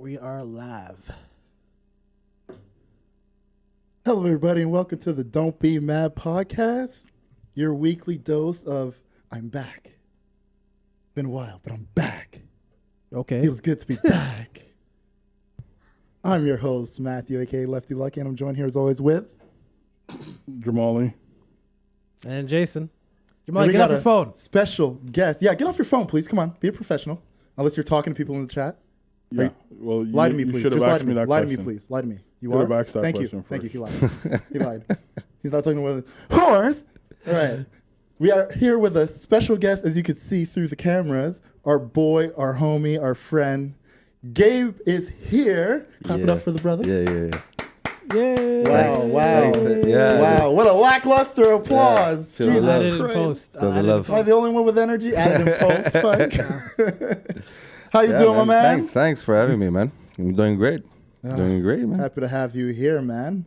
We are live. Hello, everybody, and welcome to the Don't Be Mad podcast, your weekly dose of I'm back. Been a while, but I'm back. Okay. Feels good to be back. I'm your host, Matthew, a.k.a. Lefty Lucky, and I'm joined here as always with... Jamali. And Jason. And Jamal, we get got off your a phone. Special guest. Yeah, get off your phone, please. Come on, be a professional. Unless you're talking to people in the chat. Yeah. Well, Lie to me, please. should have Just lie asked to me me. that Lie to question. me, please. Lie to me. You Should have are? asked that Thank you. question Thank you. first. He lied. He lied. He's not talking about horse. All right. We are here with a special guest, as you can see through the cameras. Our boy, our homie, our friend, Gabe is here. Clap it up for the brother. Yeah. Yay. Wow. Yeah. Wow. What a lackluster applause. Feel the Jesus love. Added in Christ. post. Feel the Added in love. Am I the only one with energy? Added in post. Fuck. How you doing, my man? Thanks for having me, man. I'm doing great. Doing great, man. Happy to have you here, me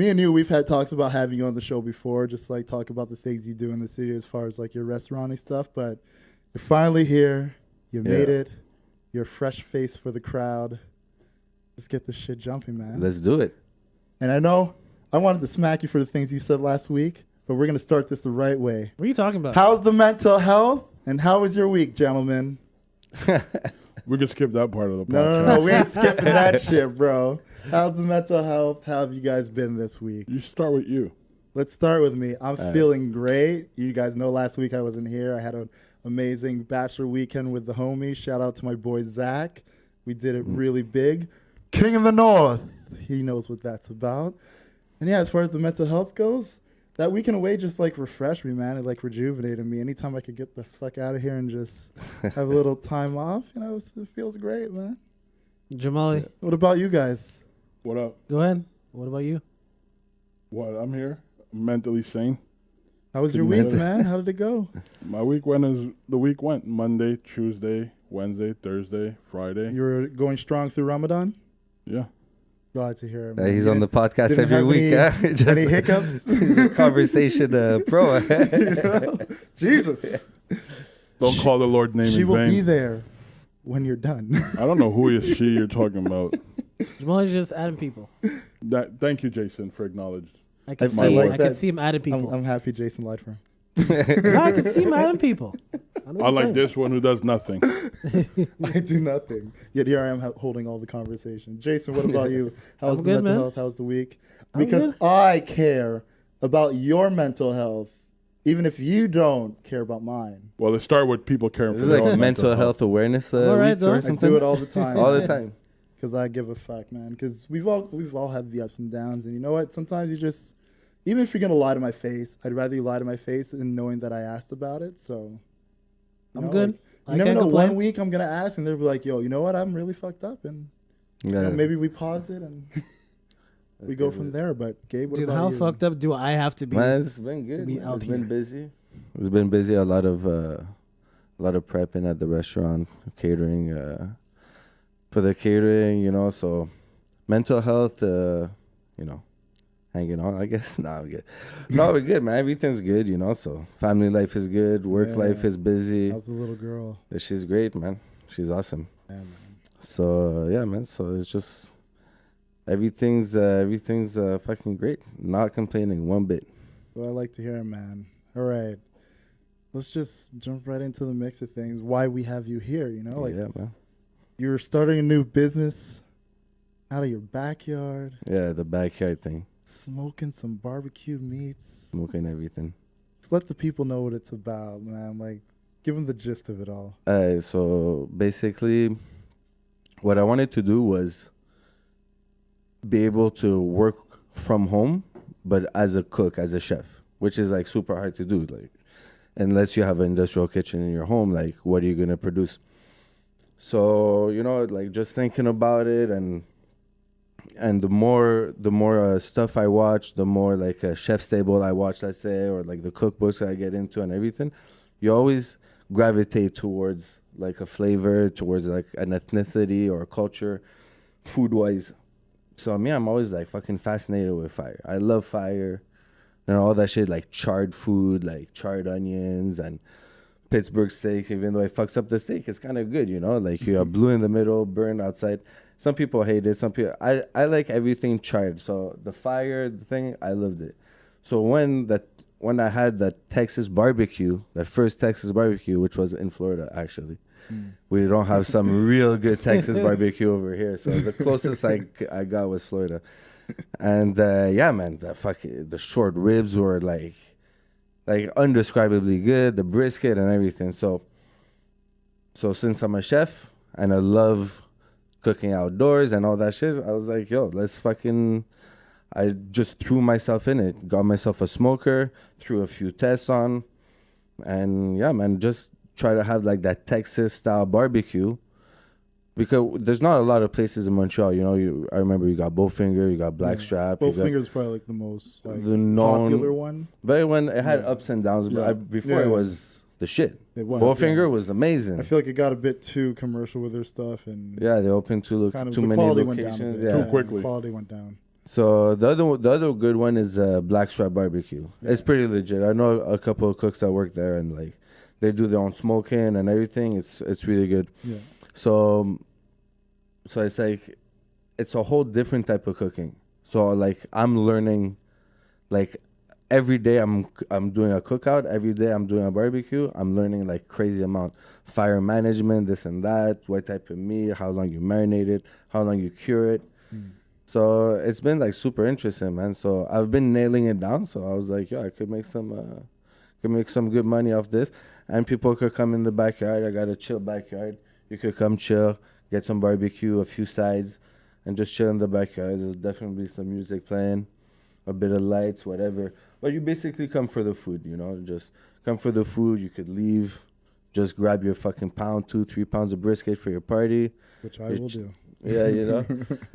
and you, we've had talks about having you on the show before, just like talk about the things you do in the city as far as like your restaurant stuff. But you're finally here. You made it. You're a fresh face for the crowd. Let's get this shit jumping, man. Let's do it. And I know I wanted to smack you for the things you said last week, but we're gonna start this the right way. What are you talking about? How's the mental health? And how was your week, gentlemen? We could skip that part of the podcast. No, we ain't skipping that shit, bro. How's the mental health? How have you guys been this week? You start with you. Let's start with me. I'm feeling great. You guys know last week I wasn't here. I had an amazing bachelor weekend with the homies. Shout out to my boy Zach. We did it really big. King of the North. He knows what that's about. And yeah, as far as the mental health goes, that weekend away just like refreshed me, man. It like rejuvenated me. Anytime I could get the fuck out of here and just have a little time off, it feels great, man. Jamali, What about you guys? What up? go ahead. What about you? What? I'm here. I'm mentally sane. How was your Good week, man? How did it go? My week went as the week went. Monday, Tuesday, Wednesday, Thursday, Friday. You were going strong through Ramadan? Yeah. Glad to hear it, man. He's You on the podcast didn't every have week. any- Just any hiccups? he's a conversation pro. You know? Jesus. Don't call the Lord name She in will vain. be there when you're done. I don't know who is she you're talking about. Jamali's just adding people. Thank you, Jason, for acknowledging. I can I see. like I that. can see him adding people. I'm happy Jason lied for him. No, I can see him adding people. Unlike this one who does nothing. I do nothing. Yet here I am holding all the conversation. Jason, what about you? How's I'm the good, mental man. health? How's the week? I'm Because good. I care about your mental health, even if you don't care about mine. Well, let's start with people caring This for is their like a own mental health awareness All right, week though. or I I something. do it all the time. All the time. Because I give a fuck, man. Because we've all had the ups and downs, and you know what? Sometimes you just, even if you're gonna lie to my face, I'd rather you lie to my face and knowing that I asked about it. So you I'm know, good. like, I you never can't know. complain. One week I'm gonna ask, and they'll be like, "Yo, you know what? I'm really fucked up," and you know, Yeah. maybe we pause it and we go from there. But Gabe, what Dude, about how you? fucked up do I have to be? Man, it's been good. be man. out It's been here. busy. It's been busy. A lot of prepping at the restaurant, catering. For the catering, so mental health, hanging on, I guess. Nah, we're good. No, we're good, man. Everything's good, so family life is good. Work life is busy. How's the little girl? She's great, man. She's awesome. Yeah, man. So, yeah, man. So it's just, everything's fucking great. Not complaining one bit. Well, I like to hear it, man. All right. Let's just jump right into the mix of things. Why we have you here, like Yeah, man. you're starting a new business out of your backyard, Yeah, the backyard thing. smoking some barbecue meats. Smoking everything. Just let the people know what it's about, man. Like, give them the gist of it all. So basically, what I wanted to do was be able to work from home, but as a cook, as a chef, which is like super hard to do. Like, unless you have an industrial kitchen in your home, like, what are you gonna produce? So like just thinking about it, and the more stuff I watch, the more like a chef's table I watch, let's say, or like the cookbooks I get into and everything, you always gravitate towards like a flavor, towards like an ethnicity or a culture, food wise. So me, I'm always like fucking fascinated with fire. I love fire, all that shit, like charred food, like charred onions and Pittsburgh steak, even though it fucks up the steak, it's kind of good, you know? Like you have blue in the middle, burn outside. Some people hate it. Some people, I like everything charred. So the fire, the thing, I loved it. So when I had that Texas barbecue, that first Texas barbecue, which was in Florida, actually. We don't have some real good Texas barbecue over here. So the closest I got was Florida. And yeah, man, the short ribs were like undescribably good, the brisket and everything. So since I'm a chef and I love cooking outdoors and all that shit, I was like, yo, I just threw myself in it, got myself a smoker, threw a few tests on, and yeah, man, just try to have like that Texas style barbecue. Because there's not a lot of places in Montreal, you know. I remember you got Bowfinger, you got Blackstrap. Bowfinger is probably like the most popular one. But when it had ups and downs, before it was the shit. Bowfinger was amazing. I feel like it got a bit too commercial with their stuff, and they opened too many locations. Too quickly. Quality went down. So the other good one is Blackstrap Barbecue. Yeah. It's pretty legit. I know a couple of cooks that work there, and like they do their own smoking and everything. It's really good. Yeah. So it's like, it's a whole different type of cooking. So like I'm learning, like every day I'm doing a cookout. Every day I'm doing a barbecue. I'm learning like crazy amount. Fire management, this and that, what type of meat, how long you marinate it, how long you cure it. So it's been like super interesting, man. So I've been nailing it down. So I was like, I could make some good money off this. And people could come in the backyard. I got a chill backyard. You could come chill, get some barbecue, a few sides, and just chill in the backyard. There's definitely some music playing, a bit of lights, whatever. But you basically come for the food, you know. Just come for the food. You could leave, just grab your fucking 2-3 pounds of brisket for your party. Which I will do. Yeah, you know,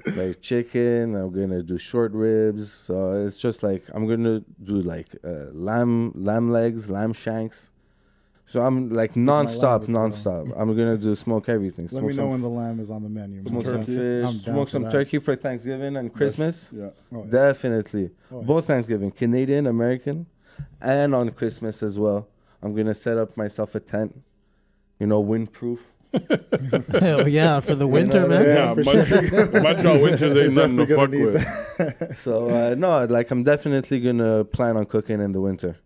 like chicken. I'm gonna do short ribs. So it's just like I'm gonna do like lamb legs, lamb shanks. So I'm like non-stop. I'm gonna do smoke everything. Let me know when the lamb is on the menu. Smoke some fish. Smoke some turkey for Thanksgiving and Christmas. Yeah, definitely. Both Thanksgiving, Canadian, American, and on Christmas as well. I'm gonna set up myself a tent, you know, windproof. Hell yeah, for the winter, man. Yeah, Montreal winters ain't nothing to fuck with. So no, like I'm definitely gonna plan on cooking in the winter.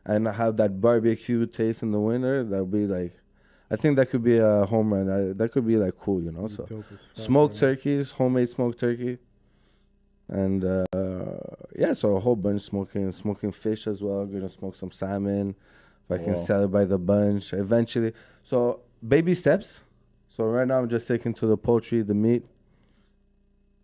And have that barbecue taste in the winter. That would be like, I think that could be a home run. That could be like cool, you know. So smoked turkeys, homemade smoked turkey, and so a whole bunch smoking fish as well. Gonna smoke some salmon. If I can sell it by the bunch eventually. So baby steps. So right now I'm just taking to the poultry, the meat,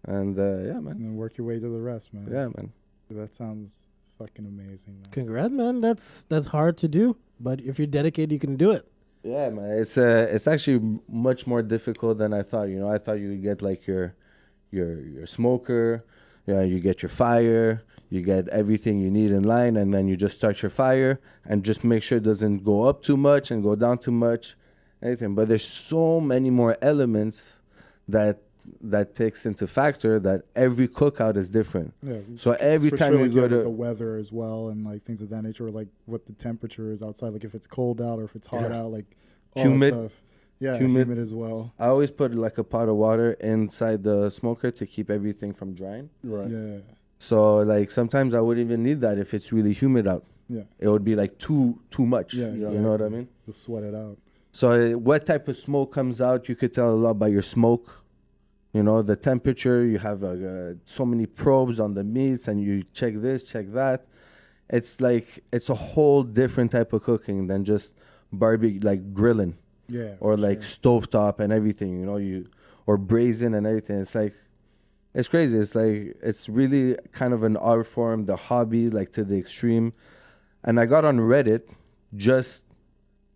and yeah, man. And then work your way to the rest, man. Yeah, man. That sounds fucking amazing, man. Congrats, man. That's hard to do, but if you're dedicated, you can do it. Yeah, man. It's actually much more difficult than I thought. You know, I thought you would get like your smoker, you get your fire, you get everything you need in line, and then you just start your fire and just make sure it doesn't go up too much and go down too much, anything. But there's so many more elements that takes into factor that every cookout is different. Yeah. So every time you go to the weather as well and like things of that nature, or like what the temperature is outside, like if it's cold out or if it's hot out, like all humid that stuff. Yeah, humid as well. I always put like a pot of water inside the smoker to keep everything from drying. Right. Yeah. So like sometimes I wouldn't even need that if it's really humid out. Yeah. It would be like too much. Yeah. You know what I mean? Just sweat it out. So what type of smoke comes out, you could tell a lot by your smoke. You know, the temperature, you have so many probes on the meats and you check this, check that. It's like, it's a whole different type of cooking than just barbecue, like grilling. Yeah. Or like stovetop and everything, you know, or braising and everything. It's like, it's crazy. It's like, it's really kind of an art form, the hobby, like to the extreme. And I got on Reddit just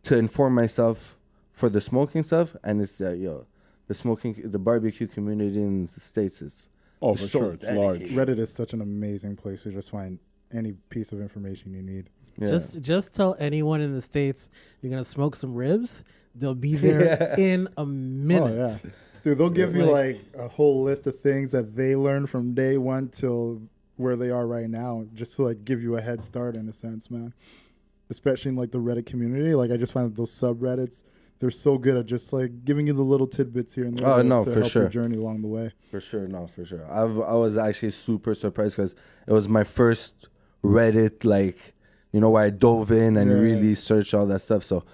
to inform myself for the smoking stuff. And it's the barbecue community in the States is for sure, it's large. Reddit is such an amazing place to just find any piece of information you need. Yeah. Just tell anyone in the States you're gonna smoke some ribs, they'll be there in a minute. Oh yeah, dude, they'll give you like a whole list of things that they learned from day one till where they are right now, just to like give you a head start in a sense, man. especially in like the Reddit community. Like I just find that those subreddits, they're so good at just like giving you the little tidbits here and there to for help sure. your journey along the way. For sure. I was actually super surprised because it was my first Reddit, like, you know, where I dove in and really searched all that stuff. So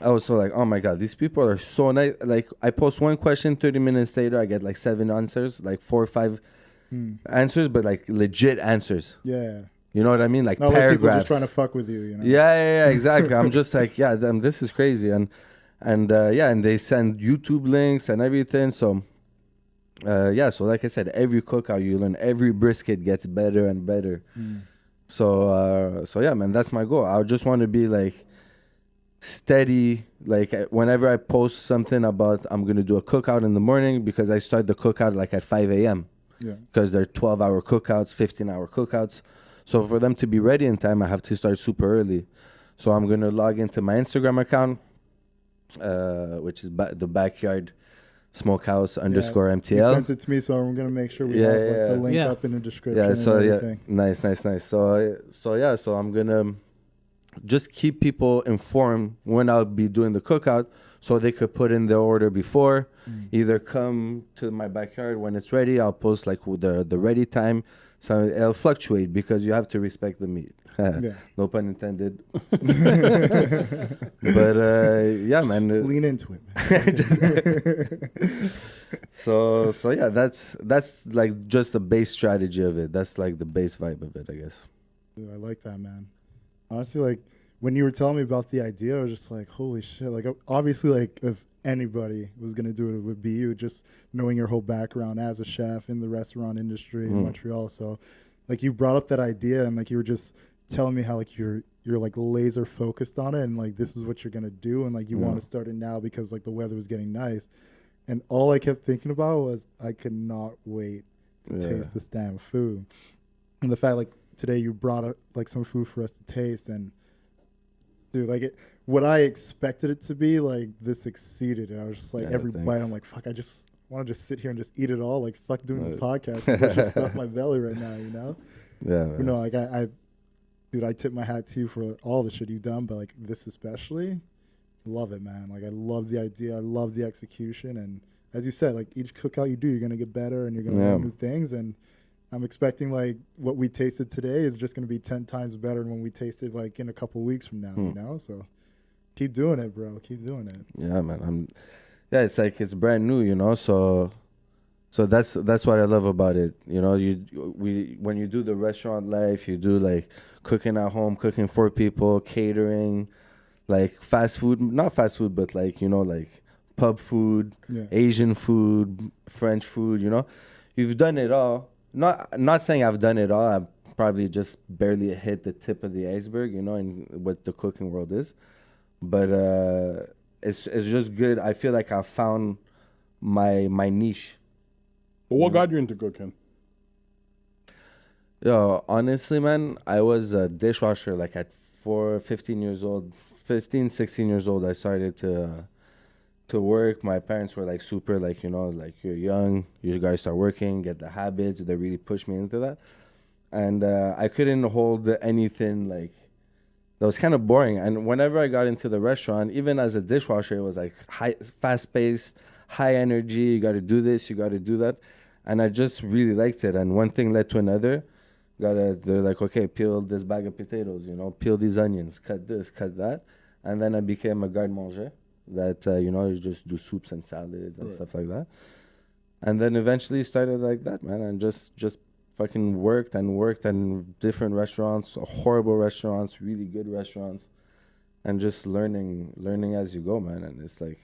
I was so like, oh my God, these people are so nice. Like, I post one question, 30 minutes later, I get like 7 answers, like 4 or 5 answers, but like legit answers. Yeah. You know what I mean? Like Not paragraphs. like people just trying to fuck with you, you know? Yeah, exactly. I'm just like, yeah, damn, this is crazy. And they send YouTube links and everything. So, so like I said, every cookout you learn, every brisket gets better and better. So yeah, man, that's my goal. I just want to be like steady. Like whenever I post something about I'm going to do a cookout in the morning, because I start the cookout like at 5 a.m. Yeah. Because they're 12-hour cookouts, 15-hour cookouts. So for them to be ready in time, I have to start super early. So I'm going to log into my Instagram account, which is the Backyard Smokehouse _MTL. You sent it to me, so I'm going to make sure we have like, the link up in the description and everything. Nice. So I'm going to just keep people informed when I'll be doing the cookout so they could put in their order before. Either come to my backyard when it's ready. I'll post like the ready time. So it'll fluctuate because you have to respect the meat. No pun intended. But yeah, just man. Lean into it, man. So yeah, that's like just the base strategy of it. That's like the base vibe of it, I guess. Dude, I like that, man. Honestly, like when you were telling me about the idea, I was just like, holy shit. Like obviously, like if anybody was going to do it, it would be you, just knowing your whole background as a chef in the restaurant industry in Montreal. So like you brought up that idea and like you were just telling me how like you're like laser focused on it and like this is what you're going to do and like you want to start it now because like the weather was getting nice. And all I kept thinking about was I could not wait to taste this damn food. And the fact like today you brought up like some food for us to taste and dude, like what I expected it to be, like this exceeded it. I was just like every bite, I'm like, fuck, I just want to just sit here and just eat it all. Like fuck doing the podcast. It's just stuff my belly right now, you know? Yeah. You know, like I tip my hat to you for all the shit you've done, but like this especially, love it, man. Like I love the idea, I love the execution, and as you said, like each cookout you do, you're gonna get better and you're gonna learn new things. And I'm expecting like what we tasted today is just gonna be 10 times better than when we tasted like in a couple weeks from now, you know? So keep doing it, bro. Keep doing it. Yeah, man. It's like it's brand new, you know. So that's what I love about it. You know, when you do the restaurant life, you do like cooking at home, cooking for people, catering, like fast food, not fast food, but like, you know, like pub food, Asian food, French food, you know. You've done it all. Not saying I've done it all. I've probably just barely hit the tip of the iceberg, you know, in what the cooking world is. But it's just good. I feel like I found my niche. But what got you into cooking? Yo, honestly, man, I was a dishwasher like at 16 years old. I started to work. My parents were like super like, you know, like you're young, you guys start working, get the habit. They really pushed me into that. And I couldn't hold anything like that was kind of boring. And whenever I got into the restaurant, even as a dishwasher, it was like fast-paced, high energy. You got to do this, you got to do that. And I just really liked it. And one thing led to another. They're like, okay, peel this bag of potatoes, you know, peel these onions, cut this, cut that. And then I became a garde-manger that, you know, you just do soups and salads and stuff like that. And then eventually started like that, man. And just fucking worked in different restaurants, horrible restaurants, really good restaurants, and just learning as you go, man. And it's like,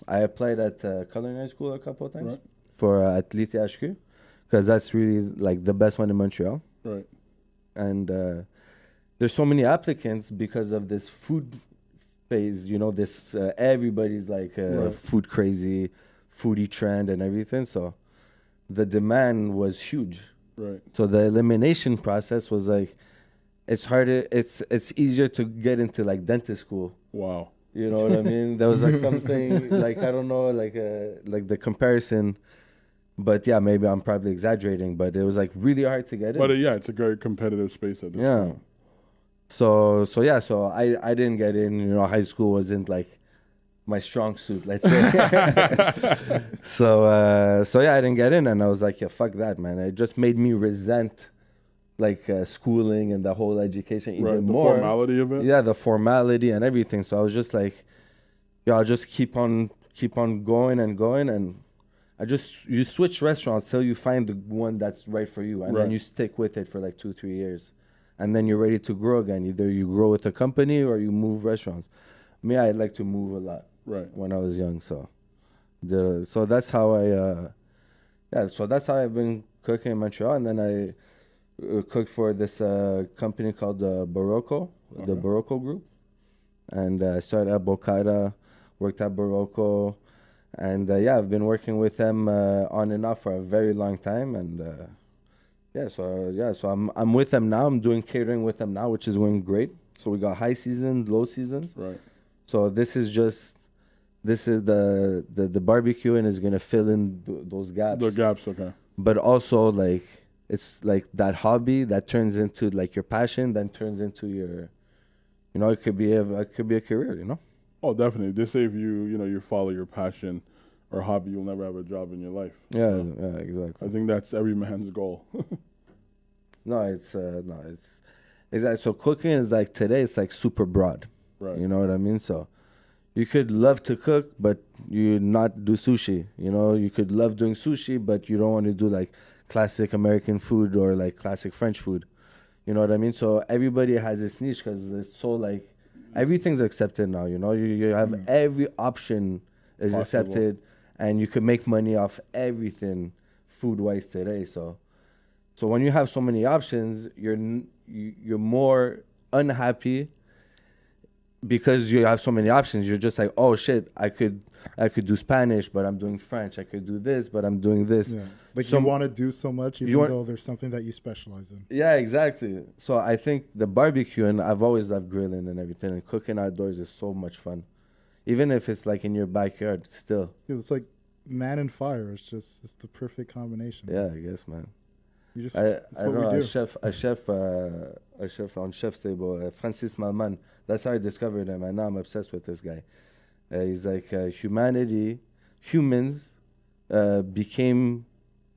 I applied at culinary school a couple of times for at l'ITHQ, because that's really like the best one in Montreal. Right. And there's so many applicants because of this food phase, you know, this everybody's like food crazy, foodie trend and everything. So the demand was huge. Right. So the elimination process was like, it's harder. It's easier to get into like dentist school. Wow. You know what I mean? There was like something like, I don't know, like the comparison, but yeah, maybe I'm probably exaggerating, but it was like really hard to get in. But yeah, it's a very competitive space at this point. So yeah, so I didn't get in. You know, high school wasn't like my strong suit, let's say. So yeah, I didn't get in, and I was like, yeah, fuck that, man. It just made me resent like schooling and the whole education even Right, the more. formality of it. Yeah, the formality and everything. So I was just like, yeah, I'll just keep on going and going, and you switch restaurants till you find the one that's right for you, and then Right. you stick with it for like 2-3 years, and then you're ready to grow again. Either you grow with a company or you move restaurants. Me, I like to move a lot Right. when I was young, so that's how so that's how I've been cooking in Montreal, and then I cooked for this company called Barocco, the Barocco Group, and I started at Bocata, worked at Barocco, and yeah, I've been working with them on and off for a very long time, and so I'm with them now. I'm doing catering with them now, which is going great. So we got high season, low seasons. Right. So this is the barbecue, and is gonna fill in those gaps. The gaps, okay. But also like it's like that hobby that turns into like your passion, then turns into your, you know, it could be a career, you know. Oh, definitely. They say if you follow your passion or hobby, you'll never have a job in your life. Yeah, So yeah, exactly. I think that's every man's goal. It's exactly. So cooking is like today, it's like super broad. Right. You know what I mean? So you could love to cook, but you not do sushi. You know, you could love doing sushi, but you don't want to do like classic American food or like classic French food. You know what I mean? So everybody has this niche because it's so like everything's accepted now. You know, you have every option is Possible. accepted, and you could make money off everything food wise today. So when you have so many options, you're more unhappy because you have so many options. You're just like, oh shit, I could do Spanish, but I'm doing French. I could do this, but I'm doing this. Yeah. Like So- you want to do so much, even though there's something that you specialize in. Yeah, exactly. So I think the barbecue, and I've always loved grilling and everything, and cooking outdoors is so much fun. Even if it's like in your backyard, still. It's like man and fire. It's the perfect combination. Yeah, I guess, man. You just, I that's I what know we a do. chef on chef's table, Francis Malman. That's how I discovered him, and now I'm obsessed with this guy. He's like humans became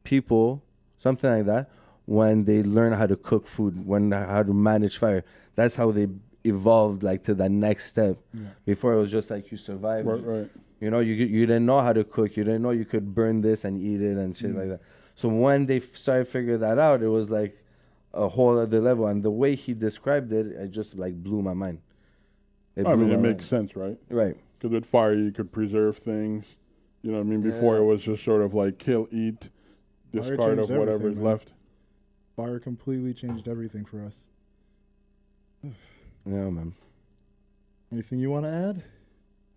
people, something like that, when they learn how to cook food, how to manage fire. That's how they evolved like to the next step. Yeah. Before it was just like you survived. Right. You know, you didn't know how to cook. You didn't know you could burn this and eat it and shit like that. So when they started figuring that out, it was like a whole other level. And the way he described it, it just like blew my mind. I blew mean, my it makes mind. sense, right? Right. Because with fire, you could preserve things. You know what I mean? Before Yeah. it was just sort of like kill, eat, Fire discard of changed whatever's everything, man. left. Fire completely changed everything for us. Yeah, man. Anything you want to add?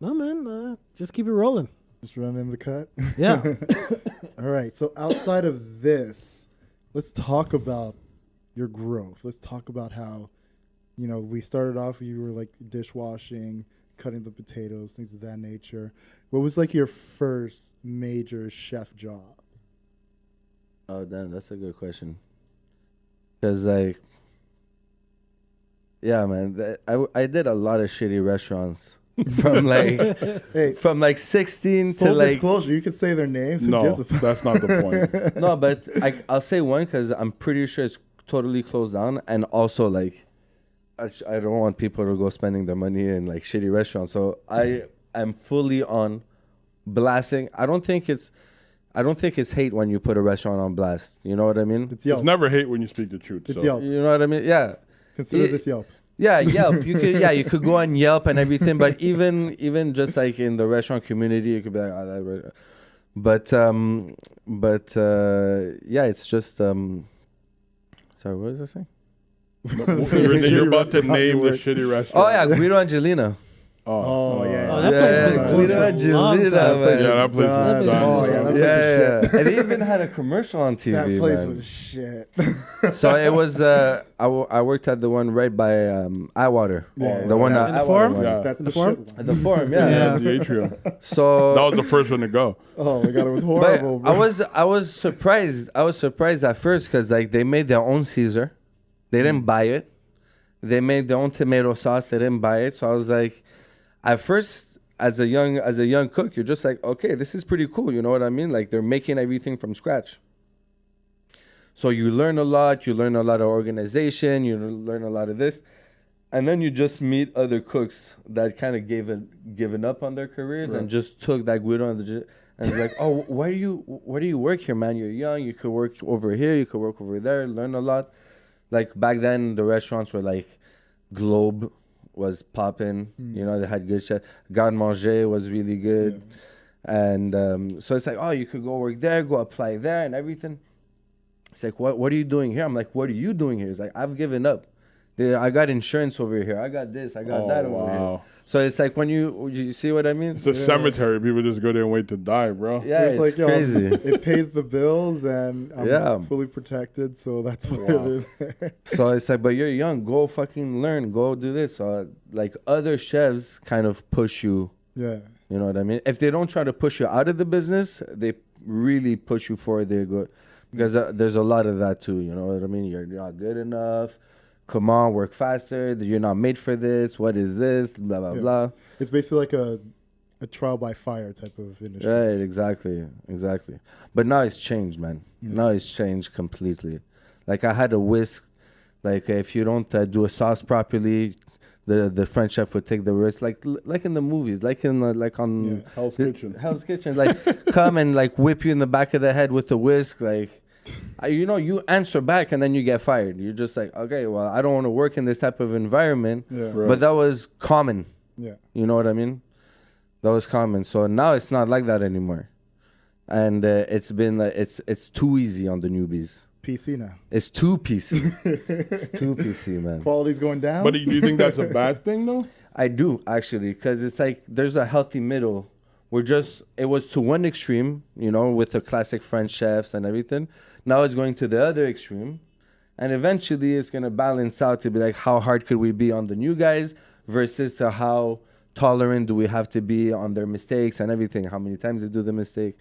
No, man. Just keep it rolling. Just run in the cut. Yeah. All right. So outside of this, let's talk about your growth. Let's talk about how, we started off, you were like dishwashing, cutting the potatoes, things of that nature. What was like your first major chef job? Oh, damn, that's a good question. Because, like, yeah, man, I did a lot of shitty restaurants from like Hey, from like 16 to full like disclosure, you could say their names. Who No, gives a fuck? that's not the point. no, but I'll say one because I'm pretty sure it's totally closed down, and also like I don't want people to go spending their money in like shitty restaurants. So I am fully on blasting. I don't think it's hate when you put a restaurant on blast. You know what I mean? It's It's Yelp. never hate when you speak the truth. It's so. Yelp. You know what I mean? Yeah. Consider Yeah. this Yelp. Yeah, Yelp. You could go on Yelp and everything, but even just like in the restaurant community, you could be like, oh, that yeah, it's just sorry, what was I saying? You're about to name the shitty restaurant. Oh yeah, Guido Angelina. Oh, yeah. Oh, that place has been closed for a long Angelina, time. man. Yeah, that place Done. is done. Oh, yeah, that place is Yeah, shit. and they even had a commercial on TV. That place man. was shit. So it was. I worked at the one right by Atwater. Yeah. The one In at the Atwater Forum? one. Yeah. That's The the Forum? shit one. At the Forum, yeah. Yeah. The atrium. So That was the first one to go. Oh my god, it was horrible, but bro. I was surprised. I was surprised at first because like they made their own Caesar, they didn't buy it, They made their own tomato sauce. They didn't buy it. So I was like, at first, as a young cook, you're just like, okay, this is pretty cool. You know what I mean? Like they're making everything from scratch. So you learn a lot. You learn a lot of organization. You learn a lot of this. And then you just meet other cooks that kind of given up on their careers and just took that guido and it's like, oh, why do you work here, man? You're young. You could work over here. You could work over there. Learn a lot. Like back then, the restaurants were like Globe was popping. You know, they had good chef. Garde Manger was really good. Yeah. And so it's like, oh, you could go work there, go apply there and everything. It's like, what are you doing here? I'm like, what are you doing here? It's like, I've given up. I got insurance over here. I got this. I got that over here. So it's like when you see what I mean? It's a cemetery. People just go there and wait to die, bro. Yeah, it's like, crazy. It pays the bills and I'm fully protected. So that's why it is there. So it's like, but you're young. Go fucking learn. Go do this. So like other chefs kind of push you. Yeah. You know what I mean? If they don't try to push you out of the business, they really push you forward. They go. Because there's a lot of that too. You know what I mean? You're not good enough. Come on, work faster. You're not made for this. What is this? Blah, blah, blah. It's basically like a trial by fire type of industry. Right, exactly. But now it's changed, man. Yeah. Now it's changed completely. Like I had a whisk. Like if you don't do a sauce properly, the French chef would take the risk. Like in the movies, like on Hell's Kitchen. Hell's Kitchen. Like come and like whip you in the back of the head with a whisk. Like. You answer back and then you get fired. You're just like, okay, well, I don't want to work in this type of environment. Yeah. Right. But that was common. Yeah. You know what I mean? That was common. So now it's not like that anymore. And it's been like, it's too easy on the newbies. PC now. It's too PC. It's too PC, man. Quality's going down. But do you think that's a bad thing, though? I do, actually, because it's like there's a healthy middle. It was to one extreme, with the classic French chefs and everything. Now it's going to the other extreme. And eventually it's going to balance out to be like, how hard could we be on the new guys versus to how tolerant do we have to be on their mistakes and everything, how many times they do the mistake.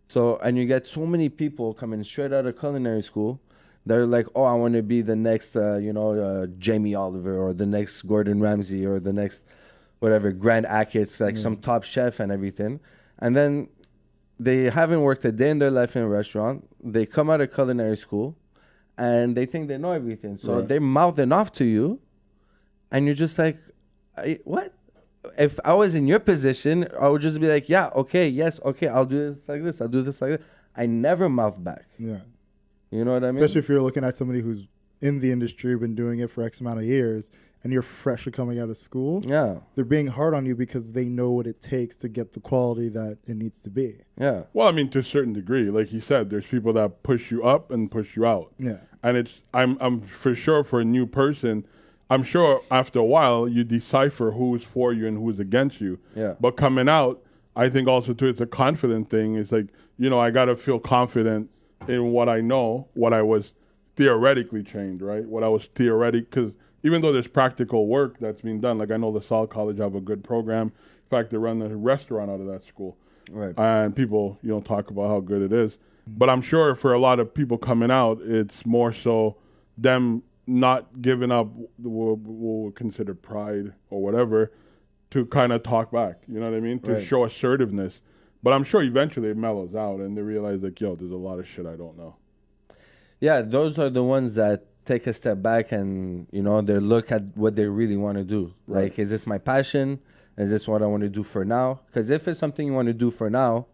So, and you get so many people coming straight out of culinary school. They're like, oh, I want to be the next, Jamie Oliver or the next Gordon Ramsay or the next whatever, Grant Achatz, like some top chef and everything. And then they haven't worked a day in their life in a restaurant. They come out of culinary school and they think they know everything. So they're mouthing off to you and you're just like, what? If I was in your position, I would just be like, yeah, okay, yes, okay, I'll do this like this. I'll do this like that. I never mouth back. Yeah. You know what I mean? Especially if you're looking at somebody who's in the industry, been doing it for X amount of years, and you're freshly coming out of school. Yeah. They're being hard on you because they know what it takes to get the quality that it needs to be. Yeah. Well, I mean, to a certain degree, like you said, there's people that push you up and push you out. Yeah. And I'm for sure for a new person, I'm sure after a while you decipher who's for you and who's against you. Yeah. But coming out, I think also too, it's a confident thing. It's like, I got to feel confident in what I know, what I was theoretically trained, right? What I was because even though there's practical work that's being done, like I know the Saul College have a good program. In fact, they run a restaurant out of that school. Right. And people, talk about how good it is. But I'm sure for a lot of people coming out, it's more so them not giving up what we'll consider pride or whatever to kind of talk back. You know what I mean? To show assertiveness. But I'm sure eventually it mellows out and they realize like, there's a lot of shit I don't know. Yeah, those are the ones that take a step back and, they look at what they really want to do. Right. Like, is this my passion? Is this what I want to do for now? Because if it's something you want to do for now,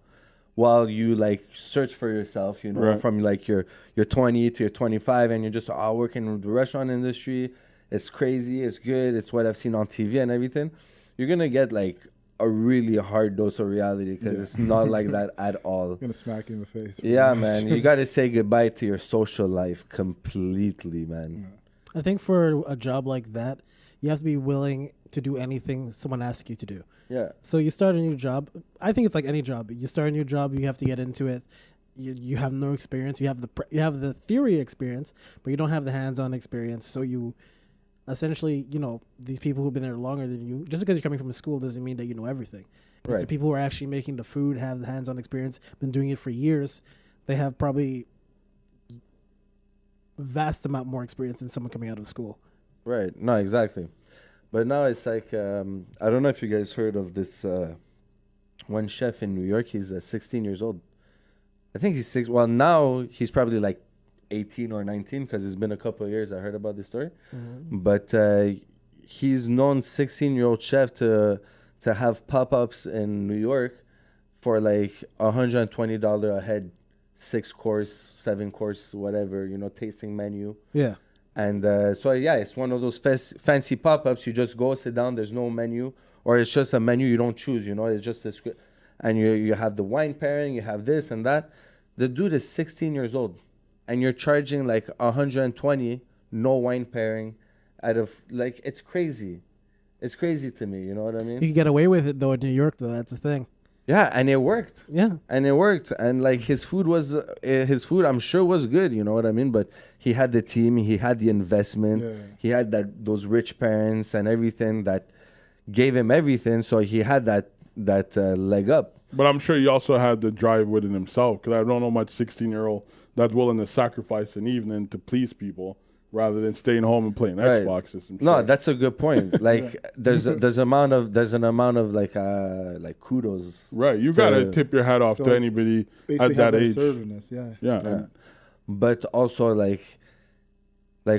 while you like search for yourself, from like your 20 to your 25 and you're just working in the restaurant industry, it's crazy, it's good, it's what I've seen on TV and everything, you're going to get like a really hard dose of reality because it's not like that at all. It's going to smack you in the face. Yeah, man. You got to say goodbye to your social life completely, man. I think for a job like that, you have to be willing to do anything someone asks you to do. Yeah. So you start a new job. I think it's like any job. You start a new job, you have to get into it. You have no experience. You have the theory experience, but you don't have the hands-on experience. So you essentially, these people who've been there longer than you, just because you're coming from a school doesn't mean that you know everything. Right. It's the people who are actually making the food, have the hands-on experience, been doing it for years. They have probably vast amount more experience than someone coming out of school. Right. No, exactly. But now it's like I don't know if you guys heard of this one chef in New York. He's 16 years old. I think he's 6. Well, now he's probably like 18 or 19 because it's been a couple of years. I heard about this story. Mm-hmm. But he's known 16-year-old chef to have pop-ups in New York for like $120 a head, 6-course, 7-course, whatever, tasting menu. Yeah. And so, yeah, it's one of those fancy pop-ups. You just go sit down. There's no menu, or it's just a menu you don't choose. It's just a script. And you have the wine pairing. You have this and that. The dude is 16 years old, and you're charging like 120, no wine pairing, out of like it's crazy. It's crazy to me. You know what I mean? You can get away with it though in New York, though. That's the thing. Yeah, and it worked. Yeah, and it worked, and like his food, I'm sure was good. You know what I mean? But he had the team, he had the investment, he had those rich parents and everything that gave him everything. So he had that leg up. But I'm sure he also had the drive within himself, because I don't know much 16-year-old that's willing to sacrifice an evening to please people rather than staying home and playing Xboxes. No, that's a good point. Like there's an amount of like kudos. Right, you gotta tip your hat off to anybody at that age. Yeah. But also like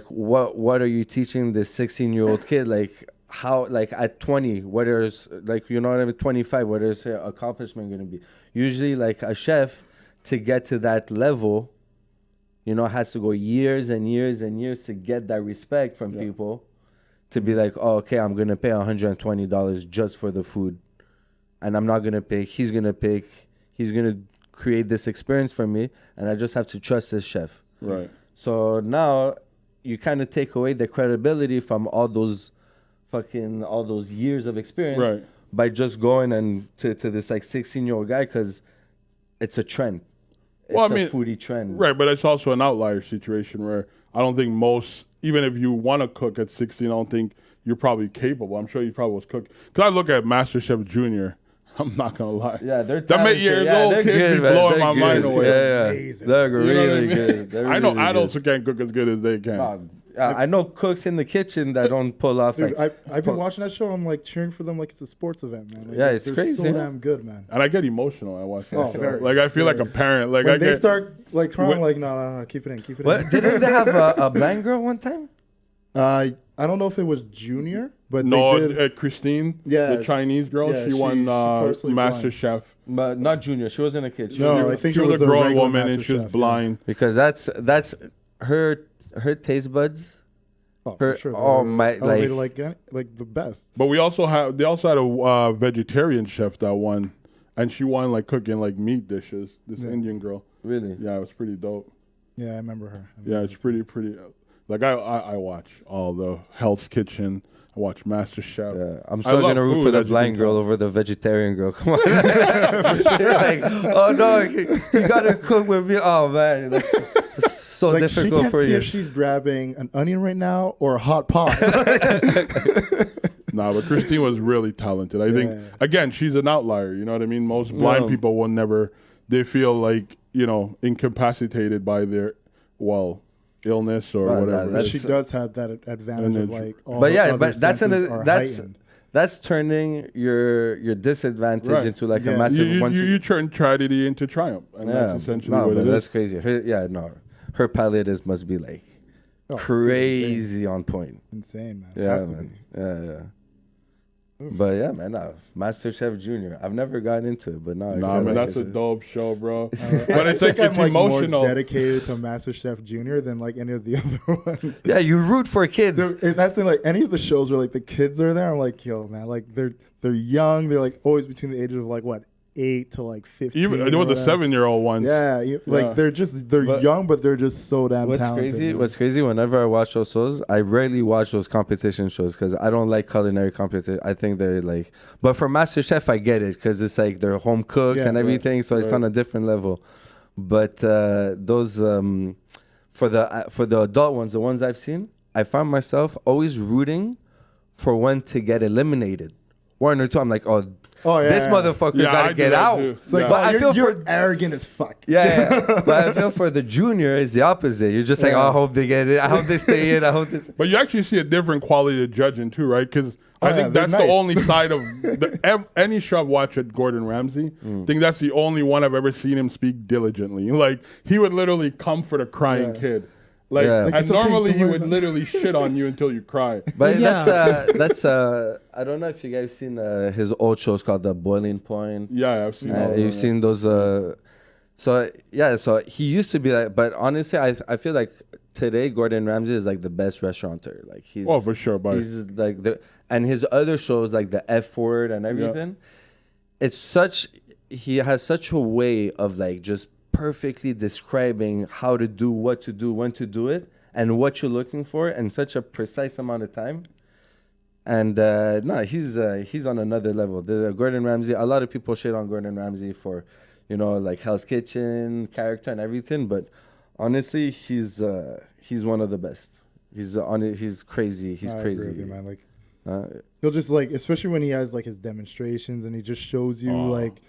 what are you teaching this 16-year-old kid? Like how, like at 20, what is, like, 25, what is her accomplishment going to be? Usually like a chef, to get to that level, has to go years and years and years to get that respect from people, to be like, oh, okay, I'm going to pay $120 just for the food. And I'm not going to pick. He's going to pick. He's going to create this experience for me. And I just have to trust this chef. Right. So now you kind of take away the credibility from all those years of experience by just going and to this like 16-year-old guy, because it's a trend. It's a foodie trend. Right, but it's also an outlier situation where I don't think most, even if you want to cook at 16, I don't think you're probably capable. I'm sure you probably was cooking. Because I look at MasterChef Junior, I'm not going to lie. Yeah, they're that 8 years old kids be blowing my mind away. Yeah. They're really good. I know adults who can't cook as good as they can. I know cooks in the kitchen that don't pull off. Dude, I've been watching that show. I'm like cheering for them like it's a sports event, man. Like, it's crazy. So damn good, man. And I get emotional when I watch that show. Like I feel like a parent. Like when they start like trying, like no, keep it in. What, didn't they have a blind girl one time? I don't know if it was Junior, but no, they did. Christine, the Chinese girl, she won MasterChef. But not Junior. She wasn't a kid. I think she was a grown woman and she was chef, blind. Because that's her taste buds. Oh, for sure. My, like the best. But they also had a vegetarian chef that won, and she won like cooking like meat dishes. This Indian girl. Really? Yeah, it was pretty dope. Yeah, I remember her. It's pretty. Like I watch all the Hell's Kitchen. I watch MasterChef. Yeah, I'm still gonna root for the blind girl over the vegetarian girl. Come on. Like, oh no, you gotta cook with me. Oh man, that's so like, difficult she can't for see you. If she's grabbing an onion right now or a hot pot. Nah, but Christine was really talented. I think again, she's an outlier. You know what I mean? Most blind people will never. They feel like incapacitated by their illness or whatever. She does have that advantage of like all but that's turning your disadvantage into like a massive. You turn tragedy into triumph, and that's essentially what it is. That's crazy. Her palate must be like crazy on point. Insane, man. Yeah, man. Yeah. But yeah, man, MasterChef Junior. I've never gotten into it, but now that's a dope show, bro. But it's like it's emotional. More dedicated to MasterChef Junior than like any of the other ones. Yeah, you root for kids. That's the thing, like any of the shows where like the kids are there. I'm like, yo, man, like they're young. They're like always between the ages of like 8 to like 15. Even there was a 7-year-old one. Yeah, they're young, but they're just so damn talented. What's crazy? Whenever I watch those shows, I rarely watch those competition shows because I don't like culinary competition. I think they're like, but for MasterChef, I get it because it's like they're home cooks and everything, so it's on a different level. But those for the adult ones, the ones I've seen, I found myself always rooting for one to get eliminated 1 or 2, I'm like, oh yeah, this motherfucker gotta get out. It's like, but I feel you're arrogant as fuck. Yeah. But I feel for the junior, it's the opposite. You're just like, oh, I hope they get it. I hope they stay in. I hope this. But you actually see a different quality of judging too, right? Because I think that's the only side of any show I've watched at Gordon Ramsay. I think that's the only one I've ever seen him speak diligently. Like, he would literally comfort a crying kid. Like, and normally he would literally shit on you until you cry. But that's I don't know if you guys seen his old shows called The Boiling Point. Yeah, I've seen. You've seen those. So he used to be like, but honestly, I feel like today Gordon Ramsay is like the best restaurateur. Like he's for sure, buddy. He's like and his other shows like the F Word and everything. Yeah. He has such a way of like just perfectly describing how to do, what to do, when to do it, and what you're looking for in such a precise amount of time. And he's on another level. The Gordon Ramsay, a lot of people shit on Gordon Ramsay for, like Hell's Kitchen character and everything, but honestly, he's one of the best. He's crazy. He's crazy. I agree with you, man. Like, he'll just like, especially when he has like his demonstrations and he just shows you like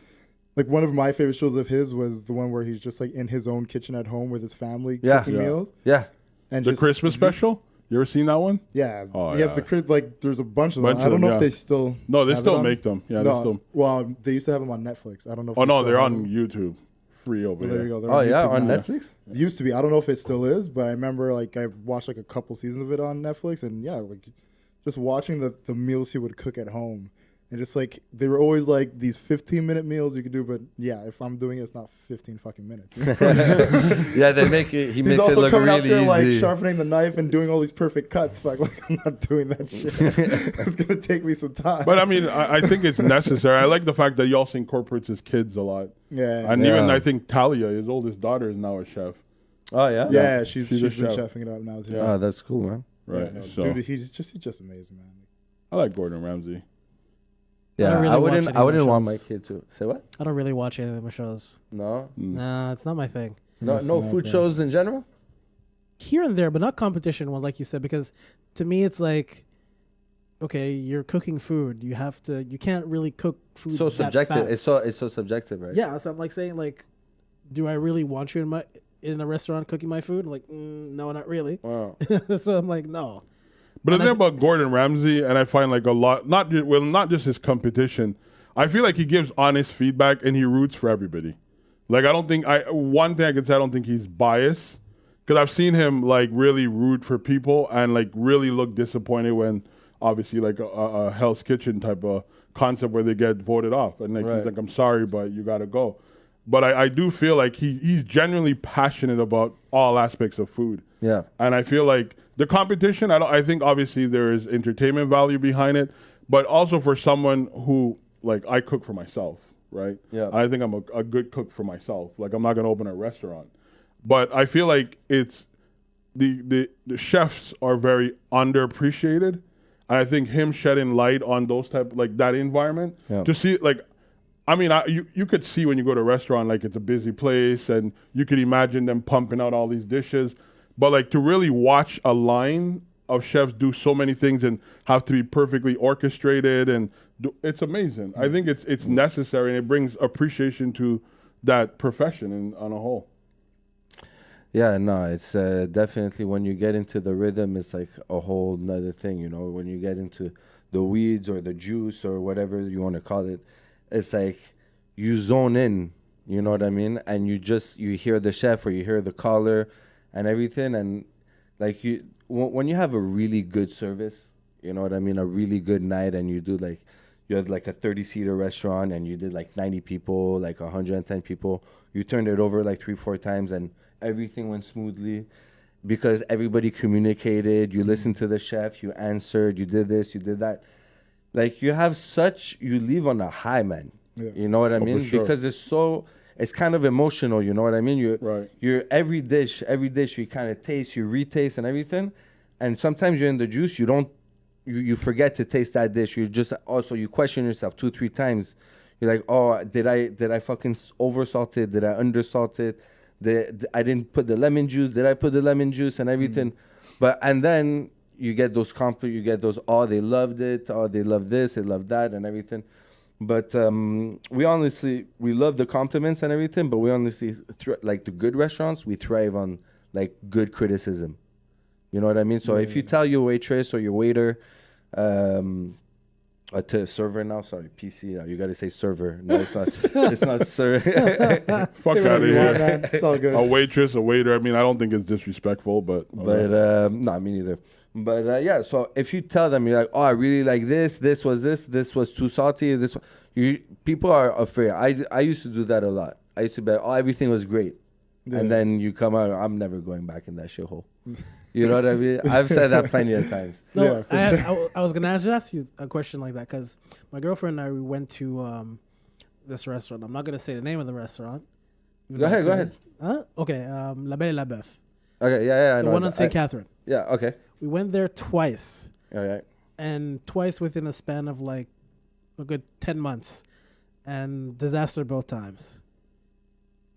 one of my favorite shows of his was the one where he's just like in his own kitchen at home with his family cooking meals. Yeah. And the Christmas special. You ever seen that one? Yeah. There's a bunch of them. I don't know if they still. No, they still make them. Yeah. No, well, they used to have them on Netflix. I don't know. If they're on YouTube. Free over there. There you go. They're on now. Netflix. It used to be. I don't know if it still is, but I remember like I watched like a couple seasons of it on Netflix, and like just watching the meals he would cook at home. And just like they were always like these 15-minute meals you could do, but if I'm doing it, it's not 15 fucking minutes. Yeah, they make it. He makes it look coming really out there, easy. like sharpening the knife and doing all these perfect cuts. Like I'm not doing that shit. It's gonna take me some time. But I mean, I think it's necessary. I like the fact that he also incorporates his kids a lot. Yeah, and even I think Talia, his oldest daughter, is now a chef. Oh yeah. Yeah, she's been chefing it up now too. Oh, that's cool, man. Right. Yeah, no, dude, he's just amazing, man. I like Gordon Ramsay. Yeah, I wouldn't want my kid to say what. I don't really watch any of my shows. No, nah, it's not my thing. No food shows in general. Here and there, but not competition ones, like you said, because to me it's like, okay, you're cooking food. You can't really cook food. So subjective. It's so subjective, right? Yeah, so I'm like saying like, do I really want you in a restaurant cooking my food? I'm like, no, not really. Wow. So I'm like, no. But the thing about Gordon Ramsay, and I find like a lot, not just his competition, I feel like he gives honest feedback and he roots for everybody. Like one thing I can say, I don't think he's biased, because I've seen him like really root for people and like really look disappointed when obviously like a Hell's Kitchen type of concept where they get voted off, and like he's like, I'm sorry, but you got to go. But I do feel like he's genuinely passionate about all aspects of food. Yeah. And I feel like the competition, I think obviously there is entertainment value behind it, but also for someone who, like, I cook for myself, right? Yeah. I think I'm a good cook for myself. Like, I'm not going to open a restaurant. But I feel like it's the chefs are very underappreciated. And I think him shedding light on those that environment to see, like, I mean, you could see when you go to a restaurant, like, it's a busy place, and you could imagine them pumping out all these dishes. But, like, to really watch a line of chefs do so many things and have to be perfectly orchestrated, and it's amazing. I think it's necessary, and it brings appreciation to that profession on a whole. Yeah, no, it's definitely when you get into the rhythm, it's like a whole nother thing, you know. When you get into the weeds or the juice or whatever you want to call it, it's like you zone in, you know what I mean? And you hear the chef or you hear the caller and everything, and like when you have a really good service, you know what I mean, a really good night, and you had like a 30-seater restaurant and you did like 90 people, like 110 people, you turned it over like 3-4 times and everything went smoothly because everybody communicated, you listened to the chef, you answered, you did this, you did that. Like you leave on a high, man. Yeah. You know what I mean? Sure. Because it's kind of emotional, you know what I mean? You're every dish you kind of taste, you retaste and everything. And sometimes you're in the juice, you forget to taste that dish. You question yourself 2-3 times. You're like, oh, did I fucking over salt it? Did I under salt it? I didn't put the lemon juice. Did I put the lemon juice and everything? And then you get those you get those, oh, they loved it, oh, they loved this, they loved that, and everything. But we love the compliments and everything, but we honestly, like the good restaurants, we thrive on like good criticism. You know what I mean? So if you tell your waitress or your waiter, server now, sorry, PC now, you got to say server. No, it's not. It's not server. Fuck out of here. Man. It's all good. A waitress, a waiter. I mean, I don't think it's disrespectful, but no, me neither. But yeah, so if you tell them, you're like, oh, I really like this. This was too salty. People are afraid. I used to do that a lot. I used to be like, oh, everything was great. Yeah. And then you come out, I'm never going back in that shithole. You know what I mean? I've said that plenty of times. No, I was going to ask you a question like that because my girlfriend and I, we went to this restaurant. I'm not going to say the name of the restaurant. Go ahead. Huh? Okay, La Belle et la Bœuf. Okay, yeah. The one on St. Catherine. Yeah, okay. We went there twice. All right. And twice within a span of like a good 10 months. And disaster both times.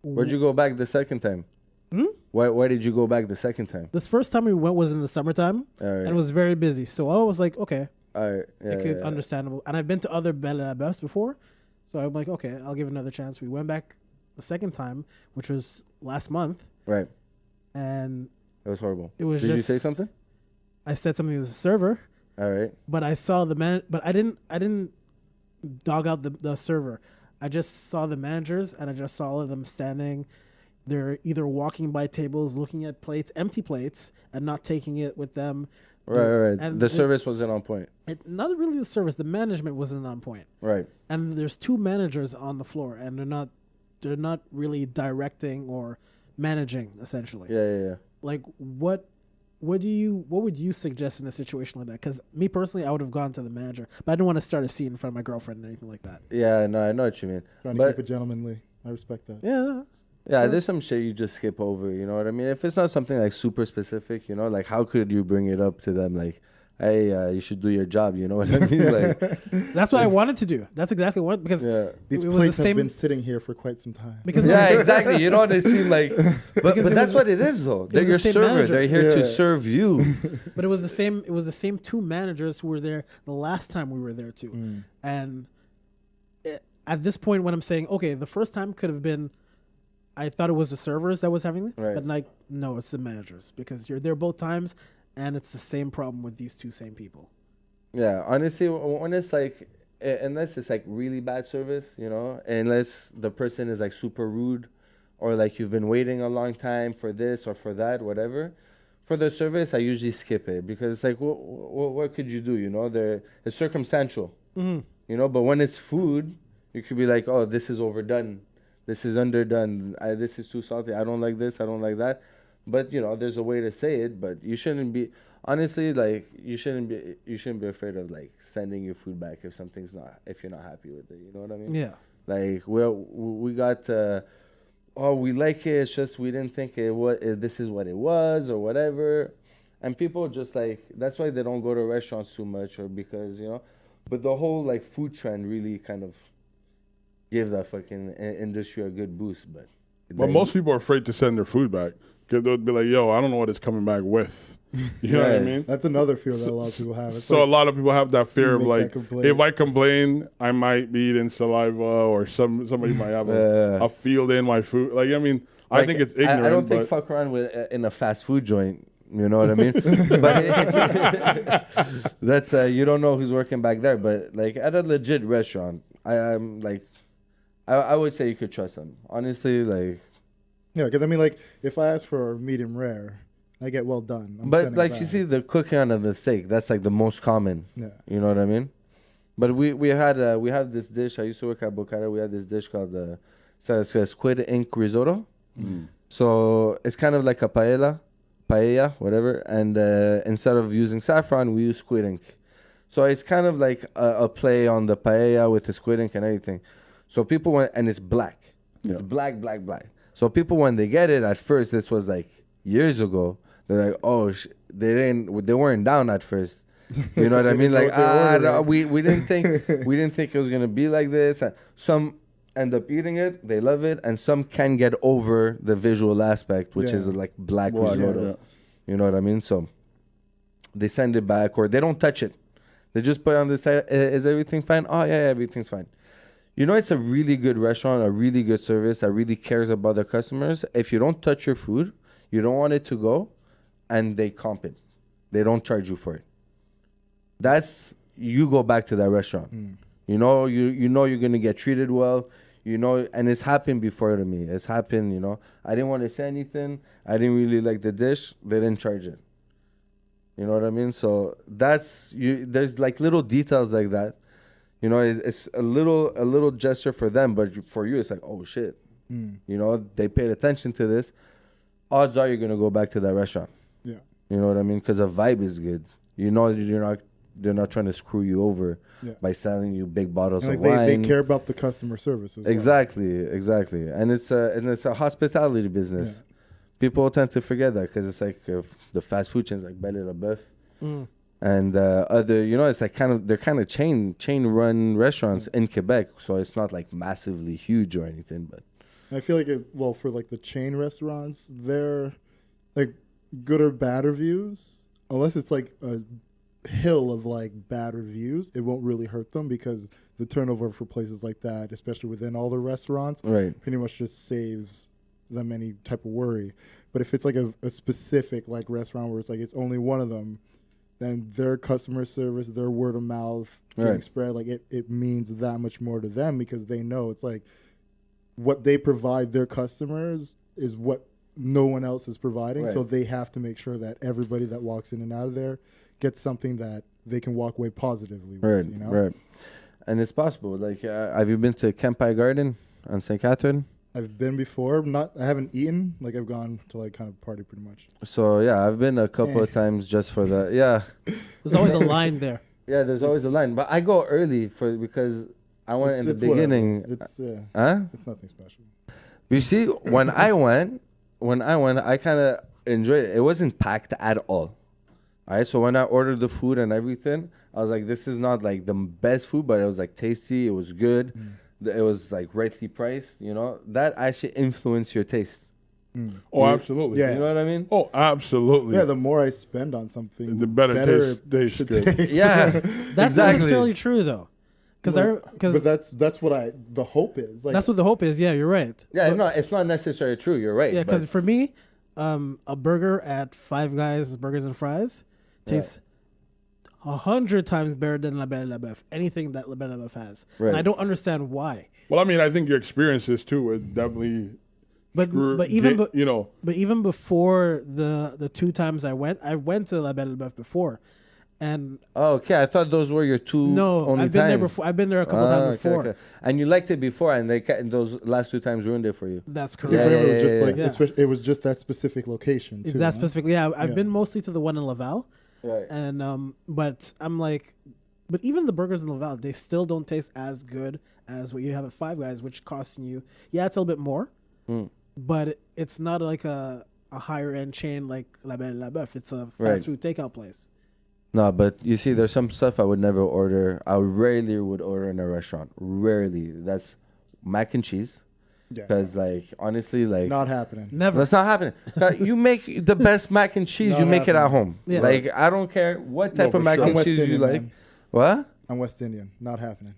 Where'd you go back the second time? Why did you go back the second time? This first time we went was in the summertime. And it was very busy. So I was like, okay. All right. Yeah, understandable. And I've been to other Belle et la Bœufs before. So I'm like, okay, I'll give it another chance. We went back the second time, which was last month. Right. And it was horrible. Did you say something? I said something to the server. All right. But I saw the man. But I didn't dog out the server. I just saw the managers, and I just saw all of them standing. They're either walking by tables, looking at plates, empty plates, and not taking it with them. Right. And the service wasn't on point. Not really the service. The management wasn't on point. Right. And there's two managers on the floor, and they're not really directing or managing, essentially. Yeah. Like, what would you suggest in a situation like that? Because me personally, I would have gone to the manager, but I didn't want to start a scene in front of my girlfriend or anything like that. Yeah, no, I know what you mean. Trying to keep it gentlemanly. I respect that. Yeah. Yeah, there's some shit you just skip over, you know what I mean? If it's not something like super specific, you know, like how could you bring it up to them like, hey, you should do your job, you know what I mean? Like, that's what I wanted to do. That's exactly what, because these plates have been sitting here for quite some time. Because exactly. You know, they seem like, but that's what it is though. They're your server. Manager. They're here to serve you. But it was the same two managers who were there the last time we were there too. And at this point, when I'm saying, okay, the first time could have been, I thought it was the servers that was having it, but like, no, it's the managers, because you're there both times. And it's the same problem with these two same people. Yeah, honestly, when it's like, unless it's like really bad service, you know, unless the person is like super rude or like you've been waiting a long time for this or for that, whatever. For the service, I usually skip it because it's like, what could you do? You know, it's circumstantial, you know, but when it's food, you could be like, oh, this is overdone. This is underdone. This is too salty. I don't like this. I don't like that. But you know, there's a way to say it. But you shouldn't be, honestly, like you shouldn't be afraid of like sending your food back if you're not happy with it. You know what I mean? Yeah. Like we got, we like it. It's just we didn't think this is what it was or whatever. And people just like, that's why they don't go to restaurants too much, or because, you know. But the whole like food trend really kind of gives that fucking industry a good boost. But most people are afraid to send their food back. Because they'll be like, yo, I don't know what it's coming back with. You know what I mean? That's another fear that a lot of people have. It's so like, a lot of people have that fear of like, if I complain, I might be eating saliva, or somebody might have a field in my food. Like, I mean, like, I think it's ignorant. I don't think fuck around with in a fast food joint. You know what I mean? But that's you don't know who's working back there. But like at a legit restaurant, I'm like, I would say you could trust them. Honestly, like. Yeah, because I mean, like, if I ask for medium rare, I get well done. But like, you see the cooking on the steak, that's like the most common. Yeah. You know what I mean? But we have this dish. I used to work at Bocata. We had this dish called squid ink risotto. So it's kind of like a paella, whatever. And instead of using saffron, we use squid ink. So it's kind of like a play on the paella with the squid ink and everything. So people went, and it's black. It's black. So people, when they get it at first, this was like years ago. They're like, oh, they weren't down at first. You know what I mean? Like, no, we didn't think it was gonna be like this. And some end up eating it, they love it, and some can get over the visual aspect, which is like black risotto. You know what I mean? So They send it back, or they don't touch it. They just put it on the side. Is everything fine? Oh, yeah, everything's fine. You know, it's a really good restaurant, a really good service that really cares about their customers. If you don't touch your food, you don't want it to go, and they comp it. They don't charge you for it. That's, you go back to that restaurant. You know, you know you're going to get treated well. You know, and it's happened before to me. It's happened, you know. I didn't want to say anything. I didn't really like the dish. They didn't charge it. You know what I mean? So that's, there's like little details like that. You know, it's a little gesture for them, but for you, it's like, oh shit. You know, they paid attention to this. Odds are you're gonna go back to that restaurant. Yeah. You know what I mean? Because the vibe is good. You know, they're not trying to screw you over by selling you big bottles of wine. They care about the customer service as well. Exactly. And it's a hospitality business. Yeah. People tend to forget that because it's like the fast food chains like Belle et la Boeuf. And other, you know, it's like they're kind of chain run restaurants in Quebec, so it's not like massively huge or anything. But I feel like for like the chain restaurants, they're like good or bad reviews, unless it's like a hill of like bad reviews, it won't really hurt them because the turnover for places like that, especially within all the restaurants, pretty much just saves them any type of worry. But if it's like a specific like restaurant where it's like it's only one of them, then their customer service, their word of mouth getting spread, like it means that much more to them because they know it's like what they provide their customers is what no one else is providing. So they have to make sure that everybody that walks in and out of there gets something that they can walk away positively with, you know? Right. And it's possible. Like, have you been to Campai Garden on St. Catherine? I've been before. I haven't eaten. Like, I've gone to, like, kind of party pretty much. So, yeah, I've been a couple of times just for that. Yeah. There's always a line there. Yeah, there's always a line. But I go early because I went in the beginning. It's nothing special. You see, when I went, I kind of enjoyed it. It wasn't packed at all. All right, so when I ordered the food and everything, I was like, this is not, like, the best food, but it was, like, tasty. It was good. It was like rightly priced, you know. That actually influenced your taste. Oh, absolutely. Yeah. You know what I mean? Oh, absolutely. Yeah, the more I spend on something, the better it tastes good. Yeah, that's not necessarily true though, but that's what the hope is. Like, that's what the hope is. Yeah, you're right. Yeah, no, it's not necessarily true. You're right. Yeah, because for me, a burger at Five Guys Burgers and Fries tastes 100 times better than La Belle et la Boeuf. Anything that La Belle et la Boeuf has, and I don't understand why. Well, I mean, I think your experiences too would definitely. But even before the 2 times I went to La Belle et la Boeuf before, and okay, I thought those were your two. No, only I've been times. there before. I've been there a couple times before. Okay. And you liked it before, and those last 2 times ruined it for you. That's correct. It was just that specific location. It's that specific. Yeah, I've been mostly to the one in Laval. Right. And but I'm like, but even the burgers in Laval, they still don't taste as good as what you have at Five Guys, which costing you, it's a little bit more, but it's not like a higher end chain like La Belle et la Boeuf. It's a fast food takeout place. No, but you see, there's some stuff I would never order. I rarely would order in a restaurant. Rarely. That's mac and cheese. Because, honestly, not happening. Never. That's not happening. You make the best mac and cheese, you make it at home. Yeah. I don't care what type of mac and cheese you like. Man. What? I'm West Indian. Not happening.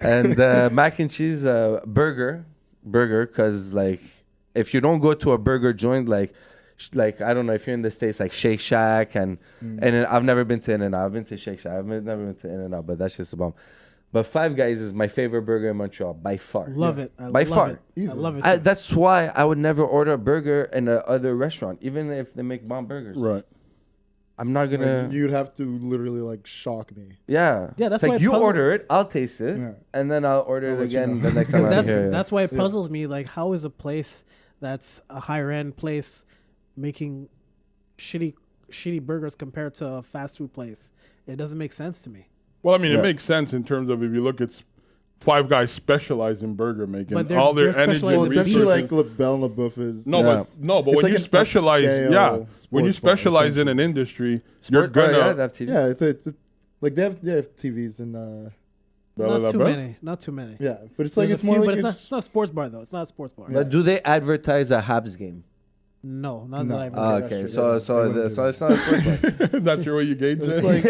And mac and cheese burger, because, if you don't go to a burger joint, like I don't know if you're in the States, like Shake Shack, and I've never been to In-N-Out. I've been to Shake Shack. I've never been to In-N-Out, but that's just a bomb. But Five Guys is my favorite burger in Montreal by far. Love it. I by love far. It. I love it. That's why I would never order a burger in another restaurant, even if they make bomb burgers. Right. I'm not gonna. You'd have to literally shock me. Yeah. Yeah, that's why you order it, I'll taste it, and then I'll order it again the next time I'm here. That's why it puzzles me. Like, how is a place that's a higher end place making shitty burgers compared to a fast food place? It doesn't make sense to me. Well, I mean, it makes sense in terms of if you look at Five Guys specialize in burger making. But all their energy. Well, essentially, like La Belle et la Boeuf is. But when you specialize, when you specialize in an industry, you're gonna. They have TVs and. Not too many. Yeah, but it's like it's more like it's not a sports bar though. It's not a sports bar. But do they advertise a Habs game? No, not No. that I've Ah, heard. okay, That's so true. so it's not a sports bar. That's your way you gauge It's it. like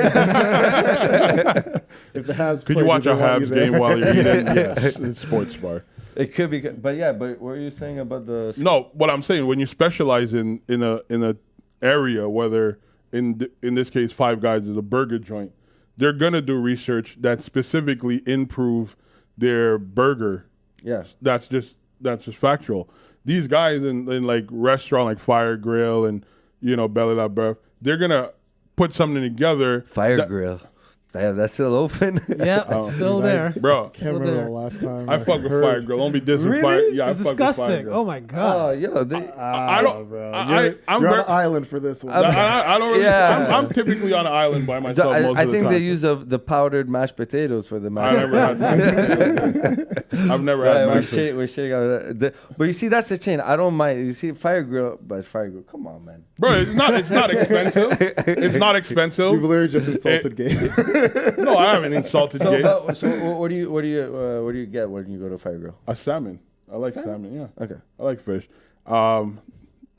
if the Habs Could play, you watch they a want you Habs there. game while you're eating? Yes, it's sports bar. It could be, but yeah, but what are you saying about the? No, what I'm saying, when you specialize in a area, whether in this case Five Guys is a burger joint, they're gonna do research that specifically improve their burger. Yes, That's just factual. These guys in like restaurant like Fire Grill and Belly La Breath, they're gonna put something together. Fire Grill. That's still open. Yeah, it's still there. Bro. Can't Still remember there. the last time I fuck with heard. Fire Grill. Don't be dissing Really? Fire. Yeah, It's I fuck with Fire disgusting. Grill. Oh my Oh, god. yo, they, I don't. bro. I'm You're on very, an island for this one. I don't really. Yeah. I'm typically on an island by myself most I of the think time. they use the powdered mashed potatoes for the mashed. I never had. I've never had We're mashed. shaking on that. But you see, that's a chain. I don't mind. You see, Fire Grill, but Fire Grill. Come on, man. Bro, it's not expensive. It's not You've expensive. literally just insulted Gabe. No, I haven't insulted Gabe. So what do you get when you go to Fire Grill? A salmon. I like salmon. Yeah. Okay. I like fish.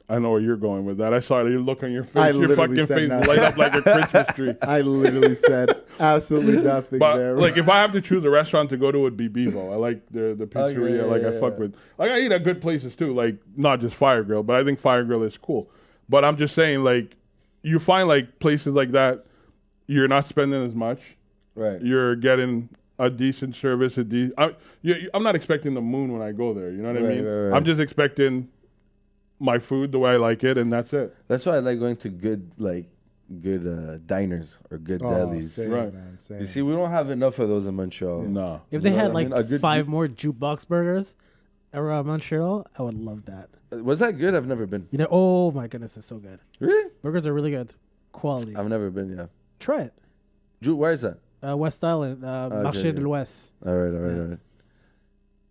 I know where you're going with that. I saw your look on your face. I Your literally fucking said face nothing. light up like a Christmas tree. I literally said absolutely nothing But there. like, if I have to choose a restaurant to go to, it'd be Bevo. I like the pizzeria. I fuck with. Like, I eat at good places too. Like, not just Fire Grill, but I think Fire Grill is cool. But I'm just saying, like, you find like places like that, you're not spending as much. Right. You're getting a decent service. I'm not expecting the moon when I go there. You know what I mean? Right. I'm just expecting my food the way I like it, and that's it. That's why I like going to good diners or good delis. Same, Right. man, same. You see, we don't have enough of those in Montreal. No. If they You know had what I like mean? A good 5 more jukebox burgers around Montreal, I would love that. Was that good? I've never been. Oh my goodness, it's so good. Really? Burgers are really good. Quality. I've never been. Yeah. Try it. Where is that? West Island, Marché yeah. de l'Ouest. All right.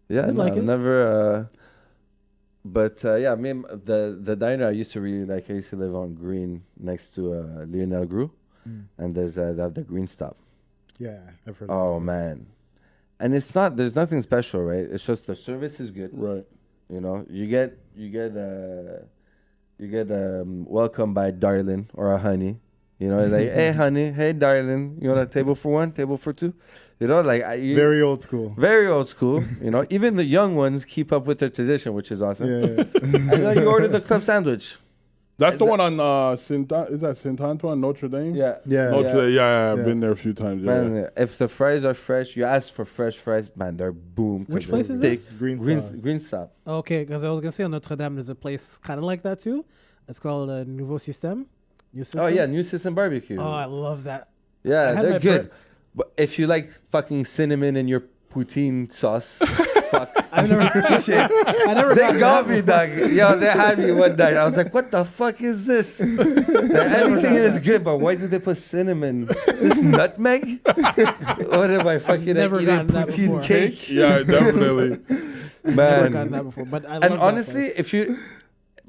Yeah, You'd no, like I've it. never. But yeah, me and the diner I used to really like. I used to live on Green next to Lionel Gru, and there's the Green Stop. Yeah, I've heard. Oh man, and there's nothing special, right? It's just the service is good. Right. You know, you get welcomed by darling or a honey. You know, like, hey honey, hey darling, you want a table for one, table for two? You know, like Very old school. very old school. You know, even the young ones keep up with their tradition, which is awesome. Yeah. And then you order the club sandwich. That's the one on is that Saint Antoine, Notre Dame? Yeah. Yeah. Notre Dame. Yeah, I've Yeah. been there a few times. Yeah. Man, if the fries are fresh, you ask for fresh fries, man, they're boom. 'cause Which they're place is thick. this? Green Star. Green Stop. Okay, because I was gonna say on Notre Dame, there's a place kind of like that too. It's called Nouveau Système. New System. Oh yeah, New System Barbecue. Oh, I love that. I Yeah, had they're my good. But if you like fucking cinnamon in your poutine sauce, fuck. I've never. I never. They gotten got that me, before. dog. Yo, they had me one night. I was like, what the fuck is this? Everything is good, but why do they put cinnamon? This nutmeg? What am I fucking never eating gotten that poutine before. cake? Yeah, definitely. Never gotten Man. that before, but I love And that honestly, place.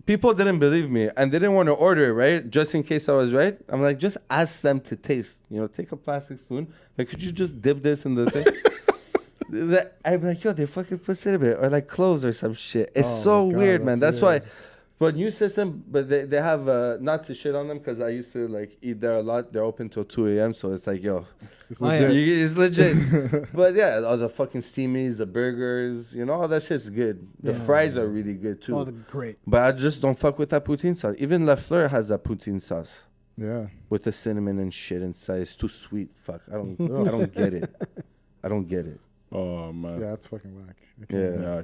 people didn't believe me and they didn't want to order it, right? Just in case I was right. I'm like, just ask them to taste. You know, take a plastic spoon. Like, could you just dip this in the thing? I'm like, yo, they fucking put cinnamon or like cloves or some shit. It's Oh so my God, weird, man. that's That's weird. why. But New System, but they have not to shit on them because I used to like eat there a lot. They're open till 2 a.m. So it's like, yo, Oh, yeah. it's legit. But yeah, all the fucking steamies, the burgers, you know, all that shit's good. The Yeah. fries are really good too. Oh, they're great. But I just don't fuck with that poutine sauce. Even La Fleur has that poutine sauce Yeah. with the cinnamon and shit inside. It's too sweet. Fuck, I don't get it. I don't get it. Oh man. Yeah, it's fucking whack. Yeah. Yeah.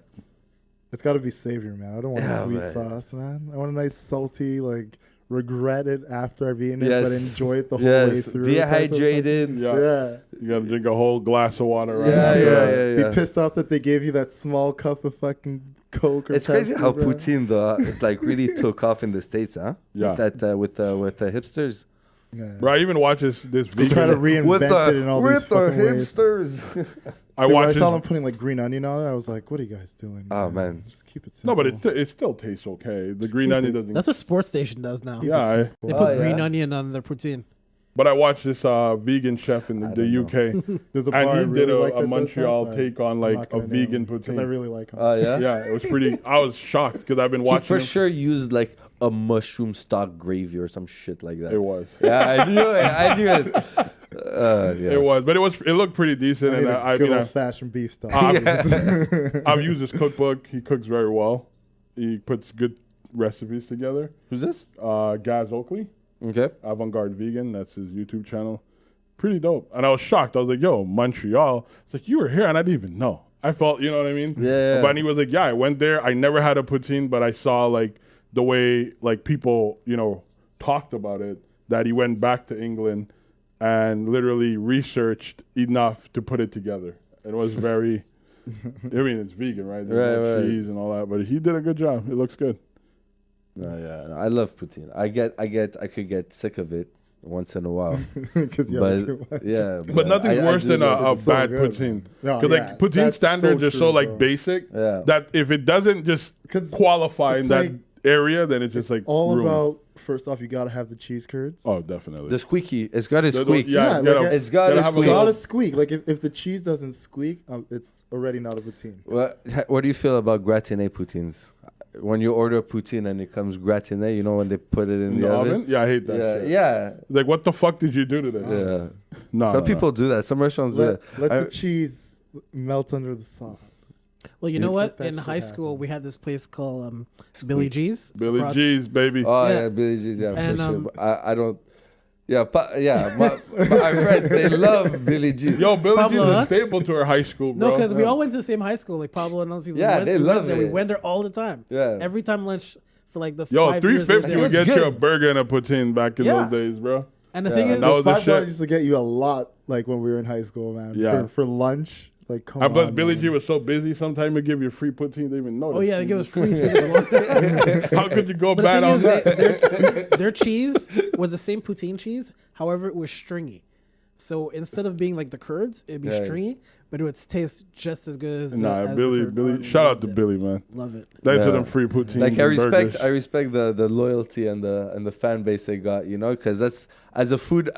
It's got to be savory, man. I don't want Yeah, a sweet man. sauce, man. I want a nice salty, like, regret it after I've eaten it, Yes. but enjoy it the whole way Yes, through. type of dehydrated. Yeah. fucking- Yeah. You gotta drink a whole glass of water. Right Yeah, after yeah, that. yeah, yeah. Be pissed off that they gave you that small cup of fucking Coke or It's crazy Pepsi, how bro. poutine though it like really took off in the States, huh? Yeah. That with the hipsters. Yeah. Bro, I even watch this They try to vegan. reinvent it in all these fucking ways. hipsters. I Dude, when I watch saw them this. putting like green onion on it, I was like, "What are you guys doing?" Oh, man. just keep it No, simple. but it still tastes okay. The Just green keep onion it- doesn't. That's what Sports Station does now. Yeah, They Oh, put green yeah? onion on their poutine. but I watched this vegan chef in I the don't know. UK, There's a bar I and he really did like that a does Montreal that, but take on I'm like not a gonna name vegan him, 'cause I poutine. really like him. Oh yeah. Yeah, it was pretty. I was shocked because I've been He watching. for him. sure used like a mushroom stock gravy or some shit like that. It was. Yeah, I knew it. I knew it. Yeah. It was, but it looked pretty decent. And good old-fashioned beef stock. I've used his cookbook. He cooks very well. He puts good recipes together. Who's this? Gaz Oakley. Okay. Avant-Garde Vegan. That's his YouTube channel. Pretty dope. And I was shocked. I was like, yo, Montreal. It's like, you were here and I didn't even know. I felt, you know what I mean? Yeah. But he was like, yeah, I went there. I never had a poutine, but I saw like the way like people, you know, talked about it, that he went back to England and literally researched enough to put it together. It was very, I mean, it's vegan, right? There's no cheese and all that, but he did a good job. It looks good. No, yeah, I love poutine. I could get sick of it once in a while. Because you have too much. Yeah, But nothing's worse than a so bad good, poutine. No, Because like poutine standards are so like bro. basic Yeah. that if it doesn't just qualify in that like, area, then it's just like all ruined. about. First off, you gotta have the cheese curds. Oh, definitely. the squeaky. It's got to squeak. Yeah, like it's got to have a squeak. little- Gotta squeak. Like if the cheese doesn't squeak, it's already not a poutine. What do you feel about gratiné poutines? When you order a poutine and it comes gratiné, you know when they put it in the oven? Yeah, I hate that Yeah, shit. yeah. Like, what the fuck did you do to this? Yeah. No, Some people do that. Some restaurants do Let that. the cheese melt under the sauce. Well, you know what? that In shit high school, happen. we had this place called Billy G's. Billy across- G's, baby. Oh Yeah. yeah, Billy G's, yeah, And, for sure. um, But I don't. Yeah, my friends, they love Billy G. Yo, Billy G's Pablo, is huh? a staple to our high school, bro. No, because we all went to the same high school, like Pablo and those people. Yeah, they love there. it. We went there all the time. Yeah. Every time lunch for like the Yo, 5 years we were $3.50 there. would get It's you a good. burger and a poutine back in Yeah. those days, bro. And the thing is, that was the $5 shit. used to get you a lot. Like when we were in high school, man. Yeah. For lunch. Like come on. But Billy man. G was so busy, sometimes he'd give you a free poutine, they didn't even notice. oh yeah, they give us free things. How could you go But bad the on thing that? is, their cheese was the same poutine cheese. However, it was stringy. So instead of being like the curds, it'd be Yeah. stringy, but it would taste just as good as Nah, as the Billy, curds. Billy. I Shout out loved to it. Billy, man. Love it. Thanks for Yeah. them free poutines. Like I and respect burgers. the loyalty and the fan base they got, you know, because that's as a food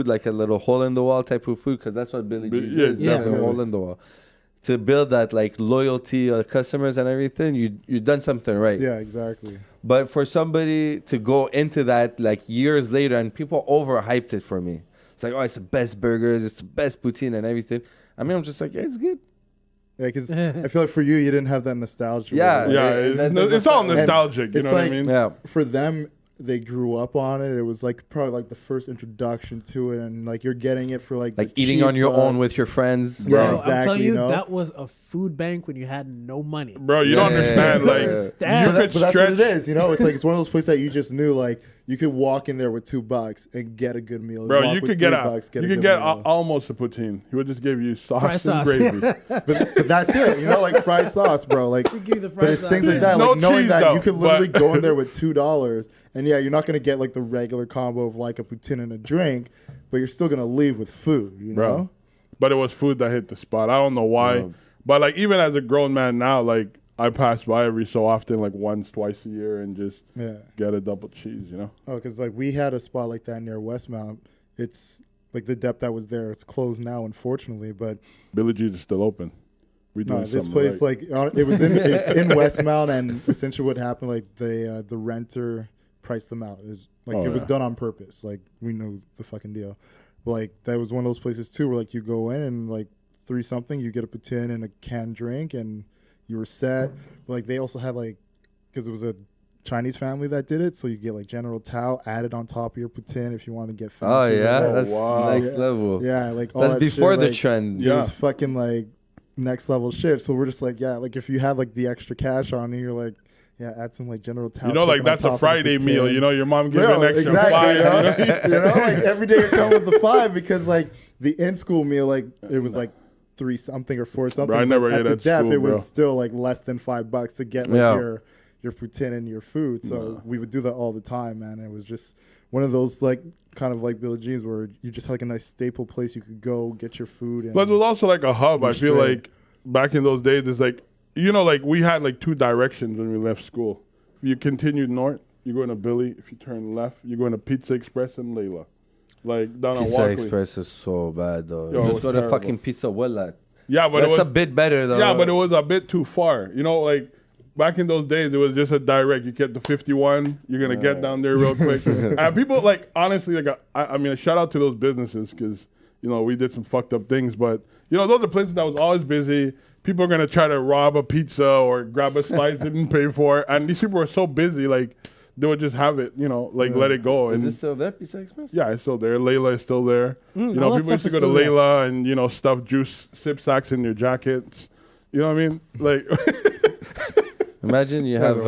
like a little hole in the wall type of food, because that's what Billy G's Yeah, is, yeah. like a hole in the wall. To build that like loyalty customers and everything, you done something right. Yeah, exactly. But for somebody to go into that like years later, and people overhyped it for me. It's like, oh, it's the best burgers, it's the best poutine and everything. I mean, I'm just like, yeah, it's good. Yeah, because I feel like for you didn't have that nostalgia. Yeah. with it. Yeah, That it's all And nostalgic, you it's know what I like- mean? Yeah. For them, they grew up on it. It was like probably like the first introduction to it, and like you're getting it for like Like the eating cheap, on your own with your friends. Yeah, Bro, I'm exactly, telling you, you know? that was a food bank when you had no money. Bro, you don't Yeah, understand. yeah, Like, yeah. you But, could but that's what stretch. it is, you know. It's like it's one of those places that you just knew, like you could walk in there with $2 and get a good meal. Bro, Walk you with could get $3, you a could good get meal. almost a poutine. He would just give you sauce Fry and sauce. gravy. But that's it, you know, like fried sauce, bro. Like, give you the but fried it's sauce. things like that, No like knowing cheese, that though, you could literally but- go in there with $2, and yeah, you're not gonna get like the regular combo of like a poutine and a drink, but you're still gonna leave with food, you Bro. know. But it was food that hit the spot. I don't know why. Yeah. But like even as a grown man now, like I pass by every so often, like once, twice a year, and just Yeah. get a double cheese, you know? Oh, because like we had a spot like that near Westmount. It's like the depth that was there. It's closed now, unfortunately. But Billy G's is still open. We no, doing this something place right. like it was it's in Westmount, and essentially what happened, like the renter priced them out. It was done on purpose. Like we know the fucking deal. But like that was one of those places too, where like you go in and like $3 something, you get a poutine and a canned drink, and you were set. But like they also had like, because it was a Chinese family that did it, so you get like General Tao added on top of your poutine if you want to get fancy. Oh with yeah, it. that's wow. next Yeah. level. Yeah, like all That's that before shit, the like, trend. It Yeah. was fucking like next level shit. So we're just like, yeah, like if you have like the extra cash on you, you're like, yeah, add some like General Tao. You know, like chicken on that's top a of the Friday meal. poutine. You know, your mom gives you Bro, an extra exactly, $5. you know? Like every day you come with the $5 because like the in-school meal, like it was like $3 something or $4 something. Bro, I but never at ate the at depth, school, it was bro. still like less than $5 to get like Yeah. your poutine and your food. So we would do that all the time, man. It was just one of those like kind of like Billie Jean's where you just had like a nice staple place you could go get your food. And But it was also like a hub. I feel straight. like back in those days, it's like, you know, like we had like two directions when we left school. If you continued north, you go into Billy. If you turn left, you go into Pizza Express and Layla. Like down on Pizza Walkley. Express is so bad though. Yo, it Just was go to terrible. fucking Pizza Willa. Yeah, but That's it was a bit better though. Yeah, but it was a bit too far. You know, like back in those days, it was just a direct. You get the 51, you're gonna get down there real quick. And people like honestly, like I mean, a shout out to those businesses because we did some fucked up things, but those are places that was always busy. People are gonna try to rob a pizza or grab a slice, didn't pay for it, and these people were so busy, like they would just have it, let it go. Is and it still there, Pizza Express? Yeah, it's still there. Layla is still there. People used to go to Layla and stuff juice sip sacks in their jackets. You know what I mean? Like, imagine you have.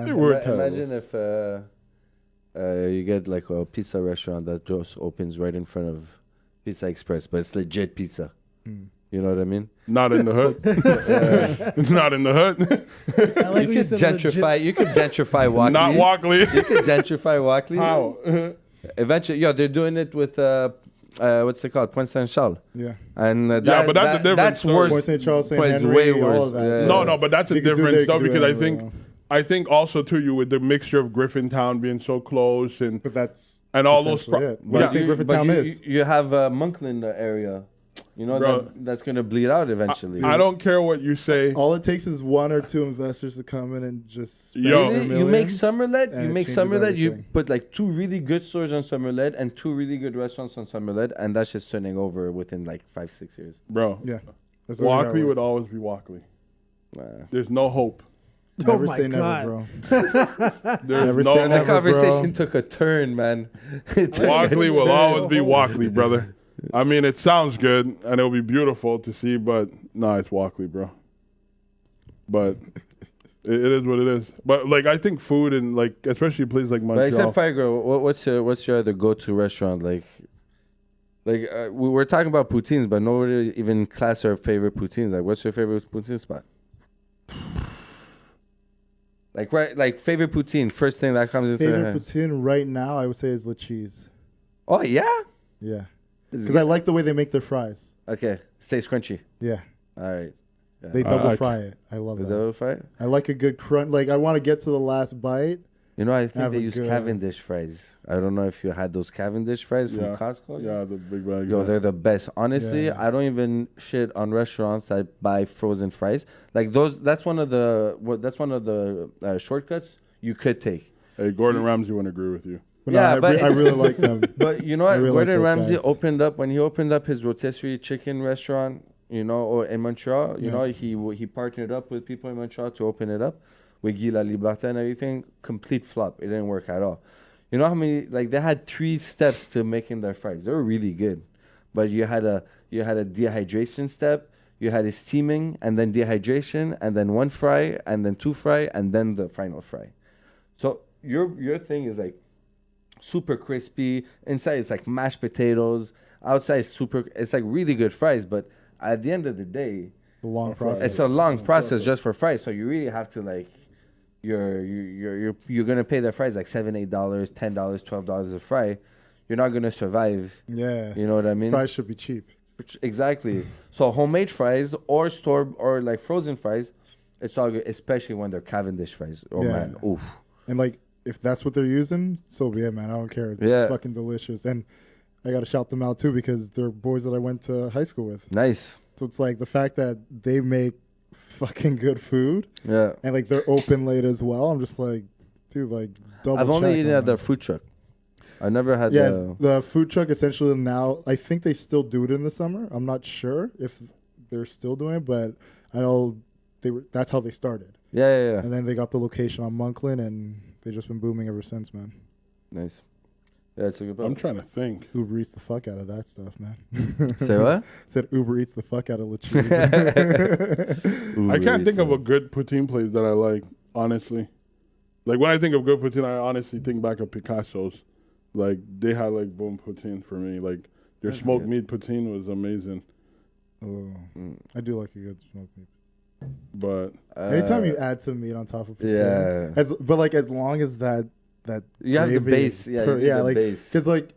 Imagine if you get like a pizza restaurant that just opens right in front of Pizza Express, but it's legit pizza. You know what I mean? Not in the hood. It's not in the hood. You could gentrify. You could gentrify Walkley. Not Walkley. You could gentrify Walkley. How? Eventually, they're doing it with what's it called? Point Saint Charles. Yeah. And but that's a different that's story. worse. Point Saint Charles, Saint Point's Henry, way all worse. of that. Yeah. No, but that's a different stuff because I think think also too you with the mixture of Griffintown being so close and that's all those. But Yeah. I think Griffintown is. You have Monkland area. That's going to bleed out eventually. I don't care what you say. All it takes is one or two investors to come in and just spend Yo. their You make millions, Summerlet. and You it make changes Summerlet. You everything. put like 2 really good stores on Summerlet and 2 really good restaurants on Summerlet, and that's just turning over within like 5-6 years. Bro. Yeah. That's the way that Walkley would works. always be Walkley. Nah. There's no hope. Never my say God. never, bro. There's Never no say hope. never. That conversation bro. took a turn, man. Walkley will always be Walkley, brother. I mean, it sounds good and it'll be beautiful to see, but it's Walkley, bro. But it is what it is. But like, I think food and like, especially places like But Montreal. except Fire Girl, what's your other go-to restaurant? Like we were talking about poutines, but nobody even class our favorite poutines. Like, what's your favorite poutine spot? Like favorite poutine. First thing that comes into your Favorite head. poutine right now, I would say, is Le Cheese. Oh yeah. Yeah. This is Because I like the way they make their fries. Okay, stays crunchy. Yeah. All right. Yeah. They double I- fry it. I love Is that. that right? I like a good crunch. Like, I want to get to the last bite. I think Have they a use good- Cavendish fries. I don't know if you had those Cavendish fries from Costco. Yeah, the big bag. Yo, they're the best. Honestly, Yeah. I don't even shit on restaurants that buy frozen fries. Like those, that's one of the shortcuts you could take. Hey, Gordon Ramsay wouldn't agree with you. But Yeah, no, but I really like them. But you know I what? really like Gordon those Ramsay guys. when he opened up his rotisserie chicken restaurant, or in Montreal, he partnered up with people in Montreal to open it up with Guy La Liberté and everything. Complete flop. It didn't work at all. You know how many, like, they had 3 steps to making their fries. They were really good. But you had a dehydration step, you had a steaming, and then dehydration, and then 1 fry, and then 2 fry, and then the final fry. So your thing is like super crispy. Inside it's like mashed potatoes. Outside it's like really good fries. But at the end of the day, The long process. it's a long process just for fries. So you really have to like, you're gonna pay the fries like $7, $8, $10, $12 a fry. You're not gonna survive. Yeah. You know what I mean? Fries should be cheap. Exactly. So homemade fries or store or like frozen fries, it's all good, especially when they're Cavendish fries. Oh Yeah. man, oof. And like, if that's what they're using, so be it, man. I don't care. It's fucking delicious. And I got to shout them out too because they're boys that I went to high school with. Nice. So it's like the fact that they make fucking good food. Yeah. And like they're open late as well. I'm just like, dude, like double I've only check eaten on at them. the food truck. I never had the food truck essentially now, I think they still do it in the summer. I'm not sure if they're still doing it, but I know that's how they started. Yeah. And then they got the location on Monkland and they've just been booming ever since, man. Nice. Yeah, it's a good I'm trying to think. Uber eats the fuck out of that stuff, man. Say what? Said Uber eats the fuck out of Le Cheese. I can't think of a good poutine place that I like, honestly. Like, when I think of good poutine, I honestly think back of Picasso's. Like, they had, like, boom poutine for me. Like, their smoked meat poutine was amazing. Oh, I do like a good smoked meat. But anytime you add some meat on top of poutine, but like as long as that you have the gravy base, yeah, you need the like base. because like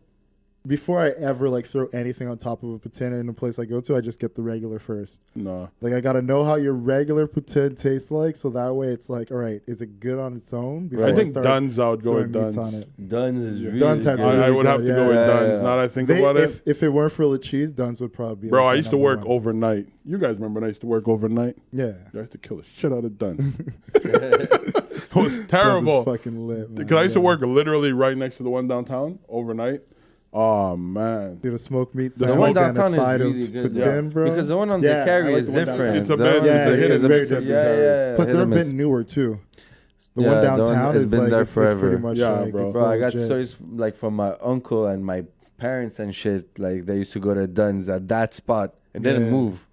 before I ever like throw anything on top of a poutine in a place I go to, I just get the regular first. No. Like I gotta know how your regular poutine tastes like, so that way it's like, all right, is it good on its own? Before I think Dunn's, I would go with Dunn's. On it. Dunn's is really Dunn's has good. really I would have to go with Dunn's. Now that I think about it. If it weren't for the cheese, Dunn's would probably be. Bro, like I used to work 1. overnight. You guys remember when I used to work overnight? Yeah. I used to kill the shit out of Dunn's. It was terrible. Fucking lit. Because I used to work literally right next to the one downtown overnight. Oh man, dude, a smoked meat the sandwich one downtown and a side is really of good, poutine, bro. Because the one on the carry is different. It's a bit, it's very different. Yeah. Plus, they're a bit newer too. The one downtown has is been like there it's forever. pretty much like, bro. I got stories like from my uncle and my parents and shit. Like they used to go to Dunn's at that spot. It didn't move.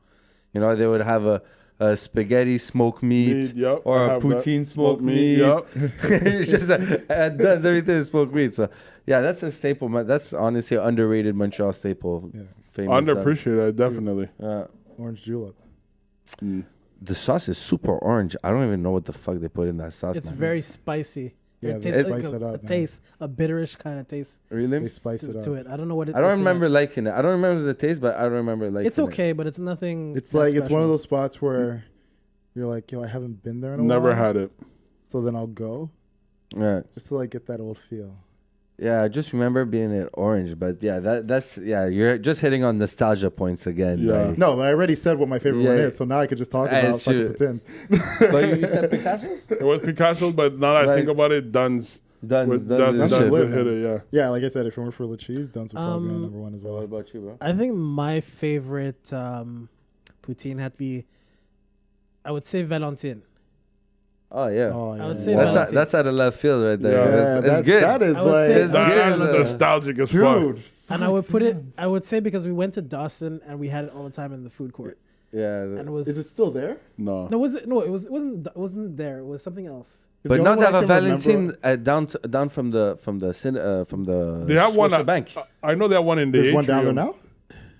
You know, they would have a spaghetti smoked meat or a poutine smoked meat. It's just at Dunn's, everything is smoked meat. So yeah, that's a staple. That's honestly an underrated Montreal staple. Yeah. Famous underappreciated, definitely. Orange julep. The sauce is super orange. I don't even know what the fuck they put in that sauce. It's very spicy. Yeah, it they tastes spice like it up, a taste, a bitterish kind of taste. Really? They spice it up. To it. I don't know what it is. I don't remember liking it. I don't remember the taste, but I don't remember liking it. It's okay, but it's nothing. It's like it's one of those spots where you're like, yo, I haven't been there in a while. Never had it. So then I'll go. Yeah. Just to like get that old feel. Yeah, I just remember being at orange, but yeah, that's you're just hitting on nostalgia points again. Yeah. Like. No, but I already said what my favorite one is, so now I could just talk about fucking poutines. But you said Picasso's? It was Picasso's, but now that I think about it, Dunn's would hit it, yeah. Yeah, like I said, if it weren't for the cheese, Dunn's would probably be number one as well. What about you, bro? I think my favorite poutine had to be, I would say Valentine. Oh yeah, I would say that's out of left field right there. Yeah, it's good. That is like that's nostalgic as fuck. And I would put it. I would say because we went to Dawson and we had it all the time in the food court. Yeah, and it was. Is it still there? No. No, was it? No, it wasn't there. It was something else. But not have a Valentine down from the They have one at bank. I know they have one in the There's atrium. one down there now.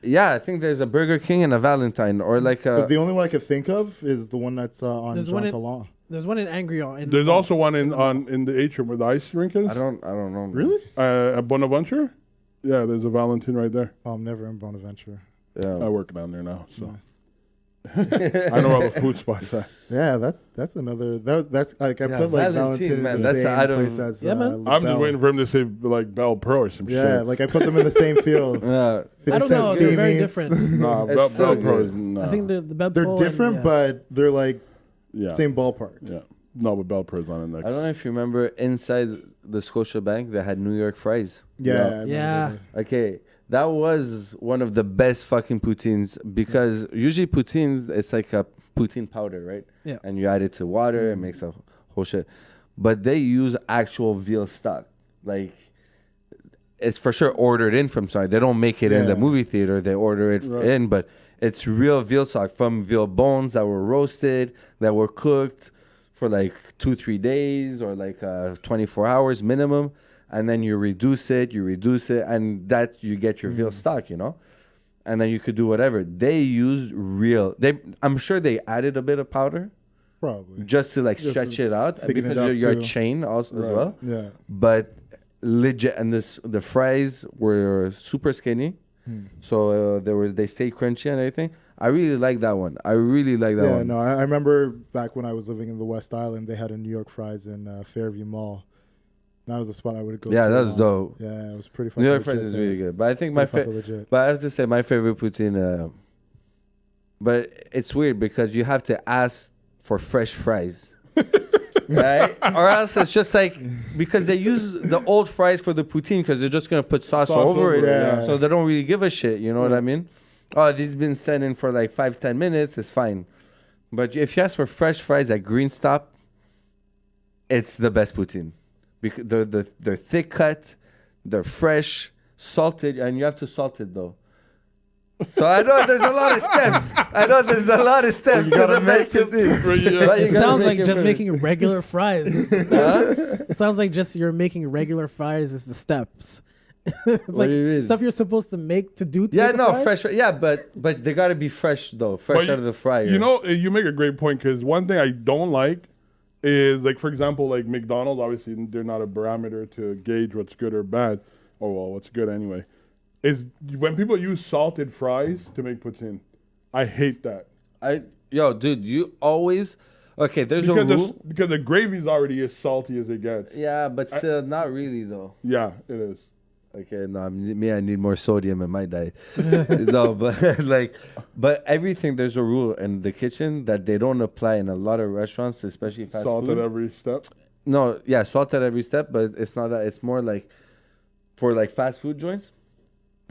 Yeah, I think there's a Burger King and a Valentine, or like a. The only one I could think of is the one that's on Jean Talon. There's one in Angrion. There's also one in the atrium where the ice rink is. I don't know. Really? At Bonaventure? Yeah, there's a Valentine right there. Oh, I'm never in Bonaventure. Yeah. I work down there now, so I know all the food spots. Yeah, that's another. That's like I put like Valentine man, in the that's same place as man. I'm just waiting for him to say like Bell Pro or some shit. Yeah, like I put them in the same field. Yeah. I don't know. They're very different. Nah, Bell Pro is I think the Bell They're Pro different, but they're like yeah. same ballpark. Yeah. No, but Bell Pro's not in there. I don't know if you remember inside the Scotia Bank they had New York fries. Yeah. Okay, that was one of the best fucking poutines because usually poutines it's like a poutine powder, right? Yeah. And you add it to water and makes a whole shit. But they use actual veal stock. Like it's for sure ordered in from somewhere. They don't make it in the movie theater. They order it in, but it's real veal stock from veal bones that were roasted, that were cooked for like 2-3 days or like 24 hours minimum. And then you reduce it, and that you get your veal stock, you know? And then you could do whatever. They used I'm sure they added a bit of powder. Probably. Just to like stretch it out because you're a chain also as well. Yeah. But legit, and the fries were super skinny. So they stayed crunchy and everything. I really like that one. Yeah, no, I remember back when I was living in the West Island, they had a New York fries in Fairview Mall. That was the spot I would go to. Yeah, that was dope. Yeah, it was pretty fucking New York legit fries is there. really good. But I think but I have to say my favorite poutine. But it's weird because you have to ask for fresh fries. Right? Or else it's just like because they use the old fries for the poutine because they're just gonna put sauce over it. Yeah. So they don't really give a shit, you know what I mean? Oh, these been standing for like 5-10 minutes, it's fine. But if you ask for fresh fries at Green Stop, it's the best poutine. Because they're thick cut, they're fresh, salted, and you have to salt it though. So I know there's a lot of steps. You gotta make it. It sounds like just making regular fries. It sounds like just you're making regular fries is the steps. It's What do you mean? stuff you're supposed to make to make fresh. Yeah, but they gotta be fresh though, out of the fryer. You know, you make a great point because one thing I don't like is like, for example, like McDonald's. Obviously, they're not a barometer to gauge what's good or bad, or well, what's good anyway. is when people use salted fries to make poutine. I hate that. Dude, you always okay. There's a rule because the gravy's already as salty as it gets. Yeah, but still, not really though. Yeah, it is. Okay, no, I need more sodium in my diet. No, but everything, there's a rule in the kitchen that they don't apply in a lot of restaurants, especially fast food. Salt at every step. No, yeah, salt at every step, but it's not that. It's more like for like fast food joints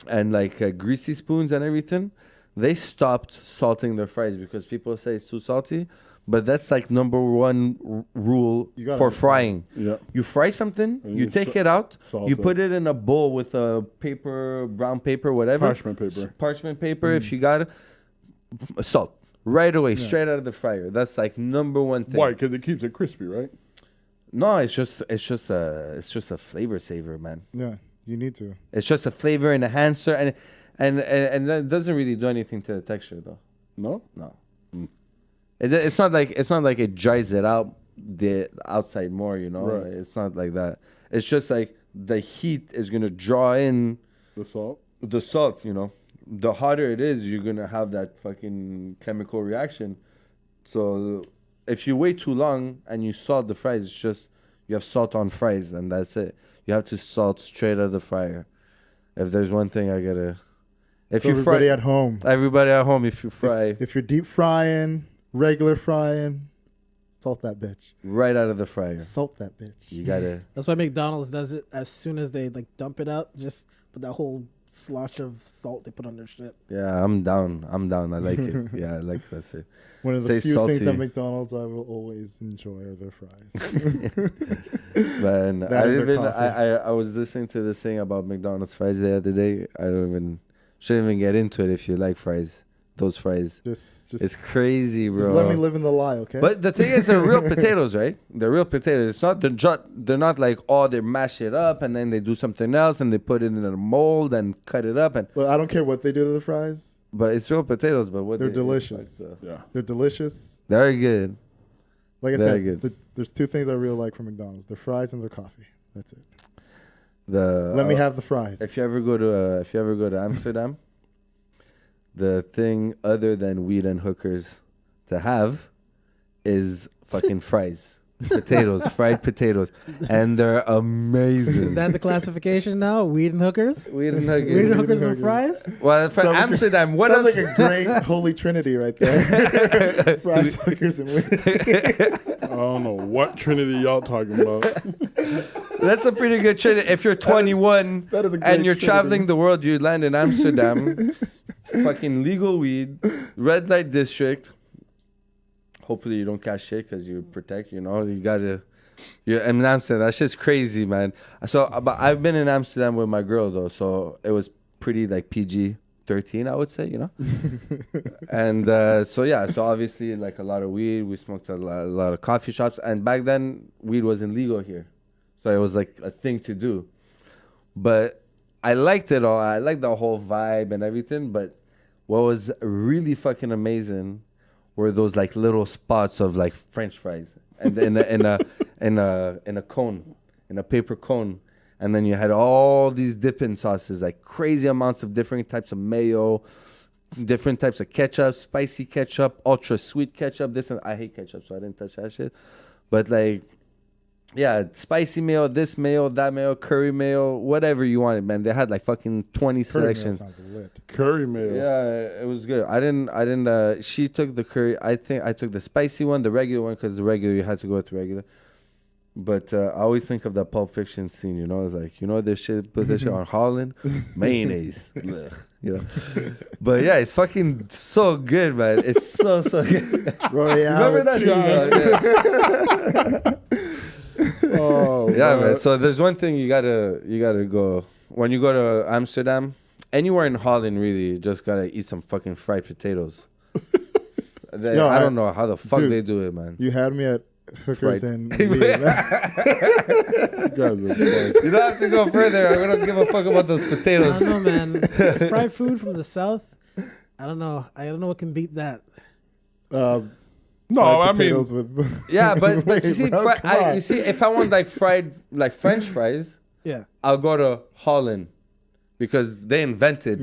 and like greasy spoons and everything. They stopped salting their fries because people say it's too salty. But that's like number one rule for frying. Yeah. You fry something, you take it out, you put it in a bowl with a paper, brown paper, whatever. Parchment paper, if you got it. Salt. Right away, straight out of the fryer. That's like number one thing. Why? Because it keeps it crispy, right? No, it's just a flavor saver, man. Yeah, you need to. It's just a flavor enhancer, and that doesn't really do anything to the texture, though. No. It's not like it dries it out the outside more, you know. Right. It's not like that. It's just like the heat is gonna draw in the salt, you know. The hotter it is, you're gonna have that fucking chemical reaction. So if you wait too long and you salt the fries, it's just you have salt on fries and that's it. You have to salt straight out of the fryer. If there's one thing I gotta, if so you everybody fry, at home, if you fry, if you're deep frying. Regular frying, salt that bitch. Right out of the fryer. Salt that bitch. You gotta. That's why McDonald's does it as soon as they like dump it out. Just put that whole slosh of salt they put on their shit. Yeah, I'm down. I like it. Yeah, I like that. Shit. One of the few things at McDonald's I will always enjoy are their fries. Man, I was listening to this thing about McDonald's fries the other day. Shouldn't even get into it if you like fries. Those fries. Just it's crazy, bro. Just let me live in the lie, okay? But the thing is, they're real potatoes, right? They're real potatoes. It's not they're not like, they mash it up and then they do something else and they put it in a mold and cut it up and. Well, I don't care what they do to the fries. But it's real potatoes. But what they're delicious. Yeah, they're delicious. They're good. Like I said, there's two things I really like from McDonald's: their fries and their coffee. That's it. Let me have the fries. If you ever go to Amsterdam. The thing other than weed and hookers to have is fucking fries. Fried potatoes. And they're amazing. Is that the classification now? Weed and hookers? Weed and hookers. Weed and hookers and fries? Well, for Amsterdam, what else? Sounds like a great holy trinity right there. Fries, hookers, and weed. I don't know what trinity y'all talking about. That's a pretty good trinity. If you're 21 and you're traveling the world, you land in Amsterdam. Fucking legal weed, red light district. Hopefully you don't catch shit because you protect. You know you gotta. You're in Amsterdam. That shit's crazy, man. So, but I've been in Amsterdam with my girl though, so it was pretty like PG-13, I would say. You know. And so obviously like a lot of weed. We smoked a lot of coffee shops, and back then weed wasn't legal here, so it was like a thing to do. But I liked it all. I liked the whole vibe and everything. But what was really fucking amazing were those like little spots of like French fries, and in a cone, in a paper cone, and then you had all these dipping sauces, like crazy amounts of different types of mayo, different types of ketchup, spicy ketchup, ultra sweet ketchup. I hate ketchup, so I didn't touch that shit. But like. Yeah, spicy mayo, this mayo, that mayo, curry mayo, whatever you wanted, man. They had like fucking 20 selections. Mayo sounds lit. Curry mayo. Yeah, it was good. I didn't. She took the curry. I think I took the spicy one, the regular one, because the regular you had to go with the regular. But I always think of that Pulp Fiction scene, you know. It's like, you know, this shit, put this shit on Holland, mayonnaise, you know. But yeah, it's fucking so good, man. It's so good. Royale. Remember that scene? Oh yeah, man. So there's one thing you gotta go when you go to Amsterdam, anywhere in Holland, really. You just gotta eat some fucking fried potatoes. I don't know how the fuck they do it, man. You had me at hookers and weed. You don't have to go further. I don't give a fuck about those potatoes. I don't know, man. Fried food from the south. I don't know. I don't know what can beat that. No, I mean, yeah, but you see, if I want like fried like French fries, yeah, I'll go to Holland. because they invented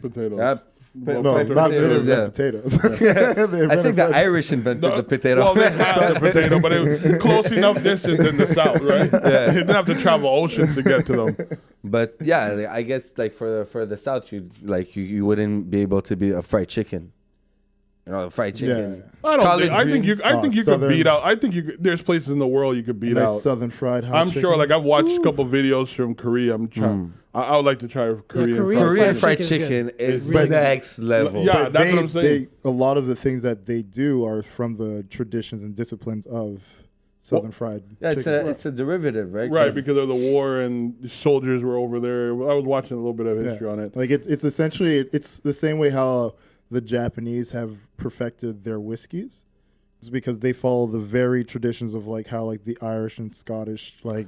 potatoes. No, not potatoes. I think the Irish invented the potato. Well, they had the potato, but it was close enough distance in the south, right? Yeah. You didn't have to travel oceans to get to them. But yeah, I guess like for the south, you wouldn't be able to be a fried chicken. You know, fried chicken. Yeah. I think you could beat out. I think there's places in the world you could beat out. Southern fried hot chicken. Sure. Like I've watched a couple videos from Korea. I'm trying. I would like to try Korean fried chicken is really next level. Yeah, that's what I'm saying. A lot of the things that they do are from the traditions and disciplines of Southern fried chicken. It's a derivative, right? Right, because of the war and the soldiers were over there. I was watching a little bit of history on it. Like it's essentially it's the same way how the Japanese have perfected their whiskeys. It's because they follow the very traditions of like how like the Irish and Scottish like.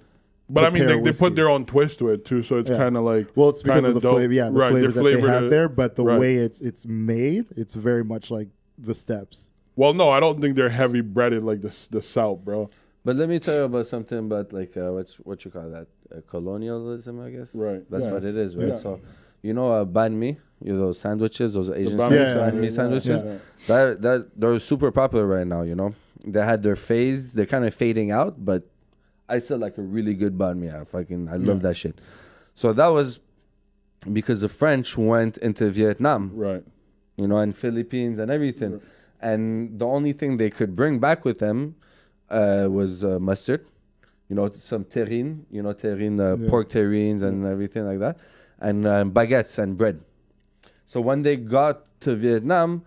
But I mean, they put their own twist to it too, so it's kind of like it's because of the flavor, the flavor that they have there. But the way it's made, it's very much like the steps. Well, no, I don't think they're heavy breaded like the South, bro. But let me tell you about something about like what you call that colonialism, I guess. Right. That's what it is, right? Yeah. So, banh mi, those sandwiches, those Asian banh mi sandwiches, they're super popular right now. They had their phase, they're kind of fading out, but I still like a really good banh mi. I love that shit. So that was because the French went into Vietnam, right? And Philippines and everything, and the only thing they could bring back with them was mustard, some terrine, pork terrines and everything like that, and baguettes and bread. So when they got to Vietnam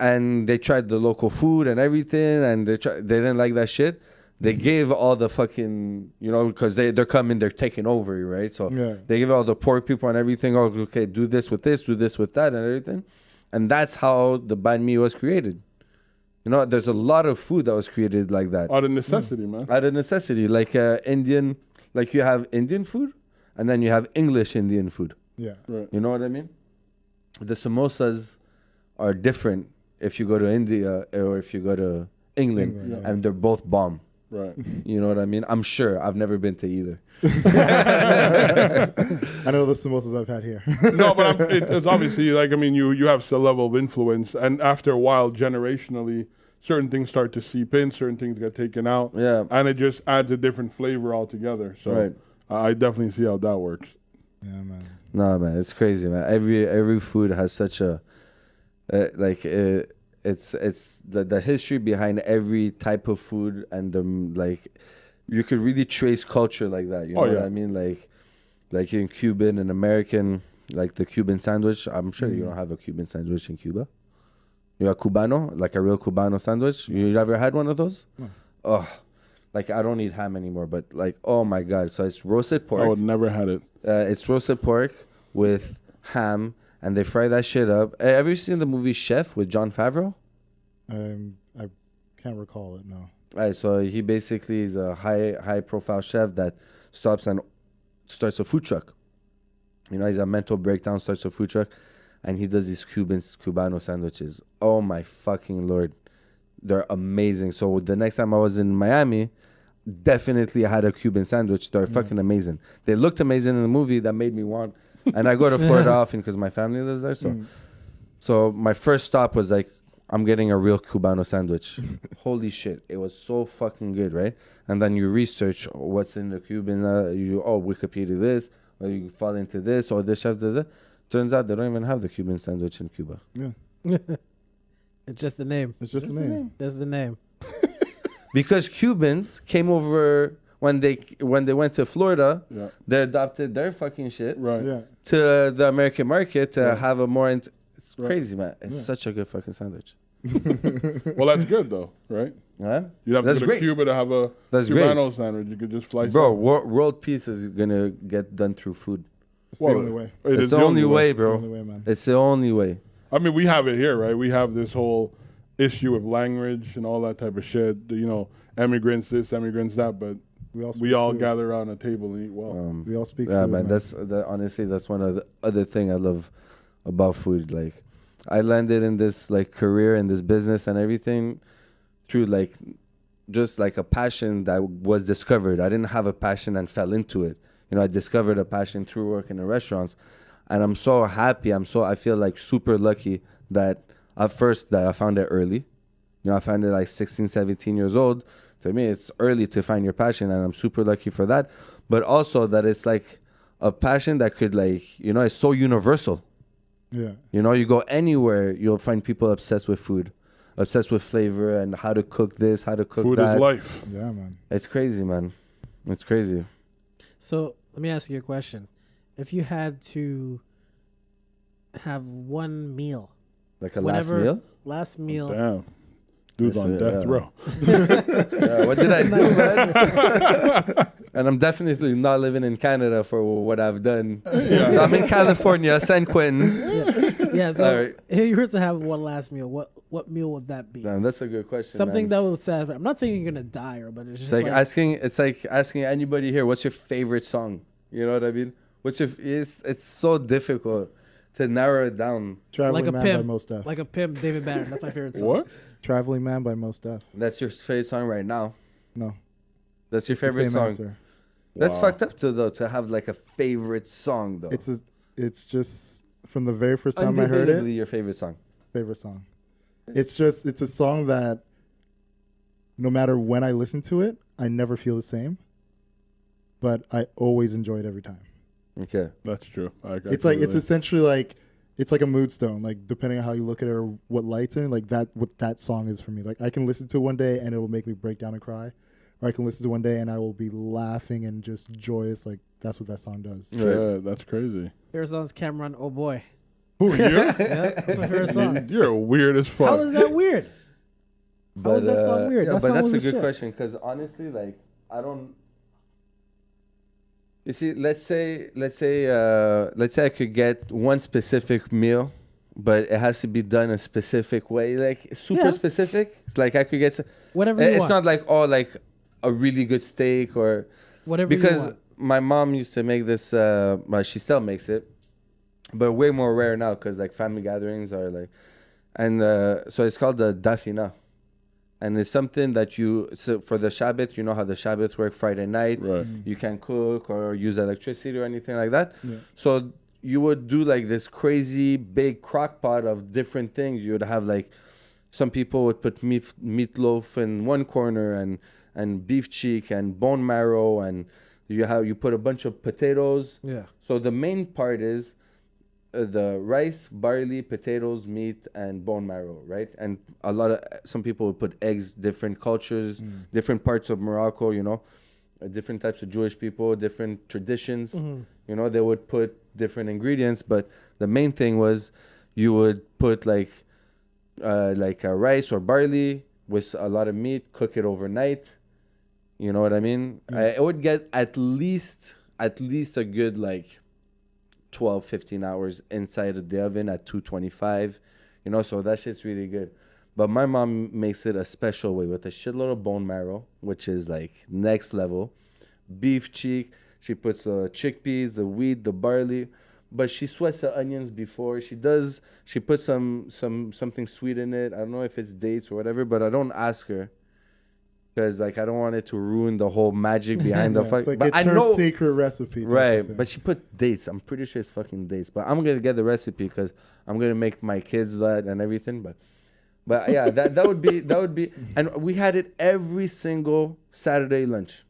and they tried the local food and everything, and they didn't like that shit, they gave all the fucking, because they're coming, they're taking over, right? So they give all the poor people and everything, okay, do this with this, do this with that and everything. And that's how the banh mi was created. There's a lot of food that was created like that. Out of necessity, man. Out of necessity. Like Indian, like you have Indian food and then you have English Indian food. Yeah. Right. You know what I mean? The samosas are different if you go to India or if you go to England. And they're both bomb. Right. You know what I mean? I'm sure. I've never been to either. I know the samosas I've had here. No, but it's obviously like, I mean, you have a level of influence, and after a while, generationally, certain things start to seep in, certain things get taken out, and it just adds a different flavor altogether. So I definitely see how that works. Yeah, man. No, man, it's crazy, man. Every food has such a it's the history behind every type of food, and you could really trace culture like that. You know what I mean? Like in Cuban and American, like the Cuban sandwich. I'm sure you don't have a Cuban sandwich in Cuba. You're a Cubano, like a real Cubano sandwich. You ever had one of those? No. Oh, like I don't eat ham anymore, but like, oh my God. So it's roasted pork. I would never had it. It's roasted pork with ham, and they fry that shit up. Have you seen the movie Chef with Jon Favreau? I can't recall it, no. Right, so he basically is a high profile chef that stops and starts a food truck. He's a mental breakdown, starts a food truck, and he does these Cubano sandwiches. Oh my fucking Lord. They're amazing. So the next time I was in Miami, definitely I had a Cuban sandwich. They're fucking amazing. They looked amazing in the movie. That made me want. And I go to Florida often because my family lives there. So my first stop was like, I'm getting a real Cubano sandwich. Holy shit. It was so fucking good, right? And then you research what's in the Cuban, Wikipedia this, or you fall into this, or this chef does it. Turns out they don't even have the Cuban sandwich in Cuba. Yeah. It's just the name. It's just the name. That's the name. Because Cubans came over when they went to Florida, they adopted their fucking shit to the American market to have a more... It's crazy, man. It's such a good fucking sandwich. Well, that's good, though, right? Yeah? You have to go to Cuba to have a Cubano sandwich. You could just fly. Bro, world peace is going to get done through food. It's the only way. It's the only way, bro. It's the only way, man. It's the only way. I mean, we have it here, right? We have this whole issue with language and all that type of shit. Immigrants this, immigrants that, but we all gather around a table and eat well. We all speak food, man. Honestly, that's one of the other thing I love about food. Like, I landed in this like career in this business and everything through like just like a passion that was discovered. I didn't have a passion and fell into it. I discovered a passion through working in restaurants. And I'm so happy. I feel like super lucky that at first that I found it early. You know, I found it like 16, 17 years old. To me, it's early to find your passion, and I'm super lucky for that. But also that it's like a passion that could, like, you know, it's so universal. Yeah. You know, you go anywhere, you'll find people obsessed with food, obsessed with flavor and how to cook this, how to cook food that. Food is life. Yeah, man. It's crazy, man. It's crazy. So let me ask you a question. If you had to have one meal, like a last meal? Last meal. Damn. Dude's on death row. What did I do, man? And I'm definitely not living in Canada for what I've done. Yeah. So I'm in California, San Quentin. Yeah. So right. If you were to have one last meal, what meal would that be? Damn, that's a good question. Something man. that would satisfy. I'm not saying you're gonna die, but it's just it's like asking anybody here, what's your favorite song? You know what I mean? It's so difficult to narrow it down. Traveling like a Man pimp, by Mos Def. Like a pimp, David Banner. That's my favorite song. What? Traveling Man by Mos Def. That's your favorite song right now? No. That's your favorite song? Answer. That's fucked up to have like a favorite song though. It's just from the very first time I heard it. Your favorite song. Favorite song. It's a song that no matter when I listen to it, I never feel the same. But I always enjoy it every time. Okay. That's true. It's essentially like it's like a mood stone, like depending on how you look at it or what lights in, like that what that song is for me. Like I can listen to it one day and it will make me break down and cry. Or I can listen to it one day and I will be laughing and just joyous. Like that's what that song does. Yeah, that's crazy. Favorite song's Cameron, Oh Boy. Who, you? Yeah, that's my favorite song. You're weird as fuck. How is that weird? How is that song weird? Yeah, but that's a good question because honestly, like I don't. You see, let's say I could get one specific meal, but it has to be done a specific way, like super specific. Like I could get whatever you want. It's not like like a really good steak or whatever because you want. My mom used to make this. She still makes it, but way more rare now because like family gatherings are like, and so it's called the dafina. And it's something that so for the Shabbat, you know how the Shabbat work Friday night. Right. You can cook or use electricity or anything like that. Yeah. So you would do like this crazy big crock pot of different things. You would have like, some people would put meatloaf in one corner and beef cheek and bone marrow. And you put a bunch of potatoes. Yeah. So the main part is the rice, barley, potatoes, meat, and bone marrow, right? And some people would put eggs, different cultures, different parts of Morocco, you know, different types of Jewish people, different traditions, you know, they would put different ingredients, but the main thing was you would put like a rice or barley with a lot of meat, cook it overnight, you know what I mean? It would get at least a good like 12, 15 hours inside of the oven at 225, you know, so that shit's really good. But my mom makes it a special way with a shitload of bone marrow, which is like next level. Beef cheek, she puts the chickpeas, the wheat, the barley, but she sweats the onions before. She puts something sweet in it. I don't know if it's dates or whatever, but I don't ask her. Because like I don't want it to ruin the whole magic behind the fuck. It's like but it's I her know secret recipe. Right, but she put dates. I'm pretty sure it's fucking dates. But I'm gonna get the recipe because I'm gonna make my kids that and everything. But yeah, that would be. And we had it every single Saturday lunch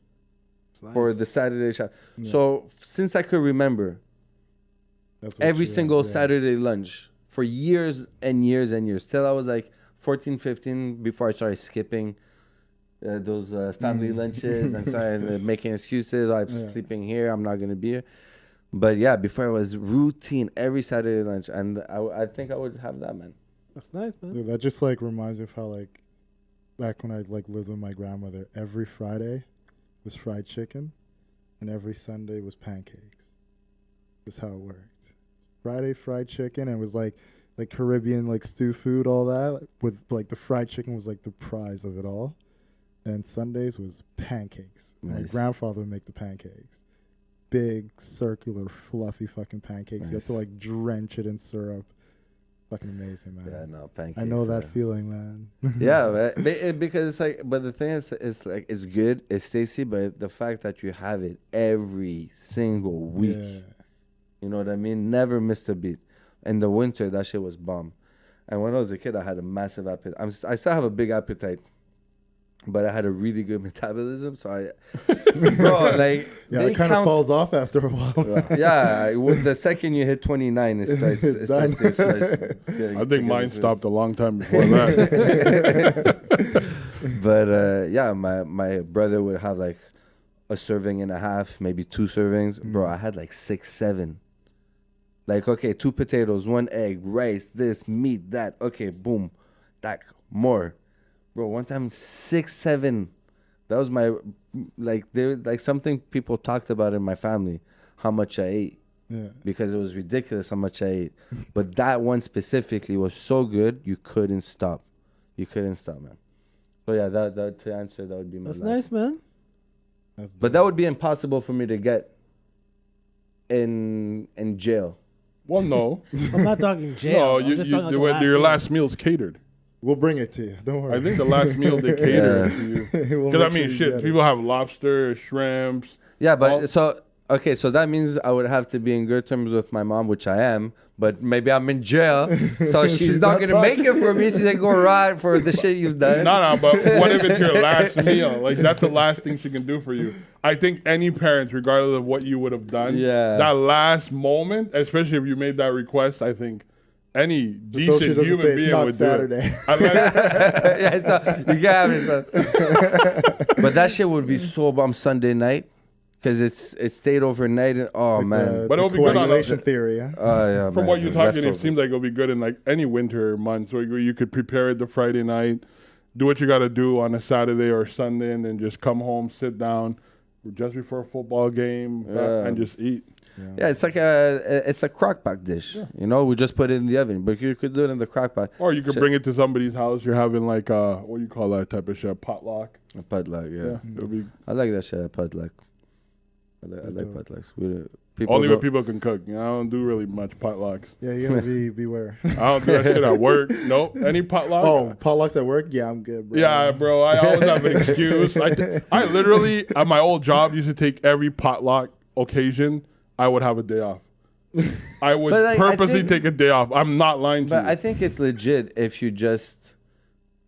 for the Saturday shop. Yeah. So since I could remember, every single Saturday lunch for years and years and years till I was like 14, 15 before I started skipping those family lunches and started making excuses. I'm sleeping here. I'm not going to be here. But yeah, before it was routine every Saturday lunch. And I think I would have that, man. That's nice, man. Dude, that just like reminds me of how like back when I like lived with my grandmother, every Friday was fried chicken and every Sunday was pancakes. That's how it worked. Friday fried chicken, and it was like Caribbean like stew food, all that. With like the fried chicken was like the prize of it all. And Sundays was pancakes. Nice. My grandfather would make the pancakes. Big, circular, fluffy fucking pancakes. Nice. You have to like drench it in syrup. Fucking amazing, man. Yeah, no, pancakes. I know that feeling, man. Yeah, because it's like, but the thing is, it's like, it's good, it's tasty, but the fact that you have it every single week, You know what I mean? Never missed a beat. In the winter, that shit was bomb. And when I was a kid, I had a massive appetite. I still have a big appetite, but I had a really good metabolism. So bro, like, yeah, it kind of falls off after a while. Yeah, the second you hit 29, it starts. I think mine stopped a long time before that. But yeah, my brother would have like a serving and a half, maybe 2 servings. Bro, I had like 6, 7. Like, okay, 2 potatoes, 1 egg, rice, this, meat, that. Okay, boom. That, more. Bro, one time 6, 7. That was my, like something people talked about in my family, how much I ate. Yeah. Because it was ridiculous how much I ate. But that one specifically was so good, you couldn't stop. You couldn't stop, man. So yeah, that to answer, that would be my That's last. nice, man. But that would be impossible for me to get in jail. Well, no. I'm not talking jail. No, your last meal's catered. We'll bring it to you. Don't worry. I think the last meal they cater to you. Because I mean, shit, people have lobster, shrimps. Yeah, but so that means I would have to be in good terms with my mom, which I am. But maybe I'm in jail, so she's not gonna make it for me. She's gonna go right for the shit you've done. No, but what if it's your last meal? Like, that's the last thing she can do for you. I think any parent, regardless of what you would have done, that last moment, especially if you made that request, I think any decent human being would Saturday. do it. Yeah, so you can have it. So. But that shit would be so bomb Sunday night. Because it stayed overnight. And, oh, man. But it'll be good on theory, yeah? Yeah, from what you're talking, it seems like it'll be good in like any winter months where you could prepare it the Friday night, do what you got to do on a Saturday or Sunday, and then just come home, sit down just before a football game, and just eat. Yeah, it's like a crock pot dish. Yeah. You know, we just put it in the oven, but you could do it in the crock pot. Or you could bring it to somebody's house. You're having like what do you call that type of shit? Potluck. A potluck, yeah. I like that shit, a potluck. I like potlucks. Only when people can cook. You know, I don't do really much potlucks. Yeah, you gotta beware. I don't do that shit at work. Nope. Any potluck? Oh, potlucks at work? Yeah, I'm good, bro. Yeah, bro. I always have an excuse. I literally, at my old job, used to take every potluck occasion, I would have a day off. I would purposely take a day off. I'm not lying to you. But I think it's legit if you just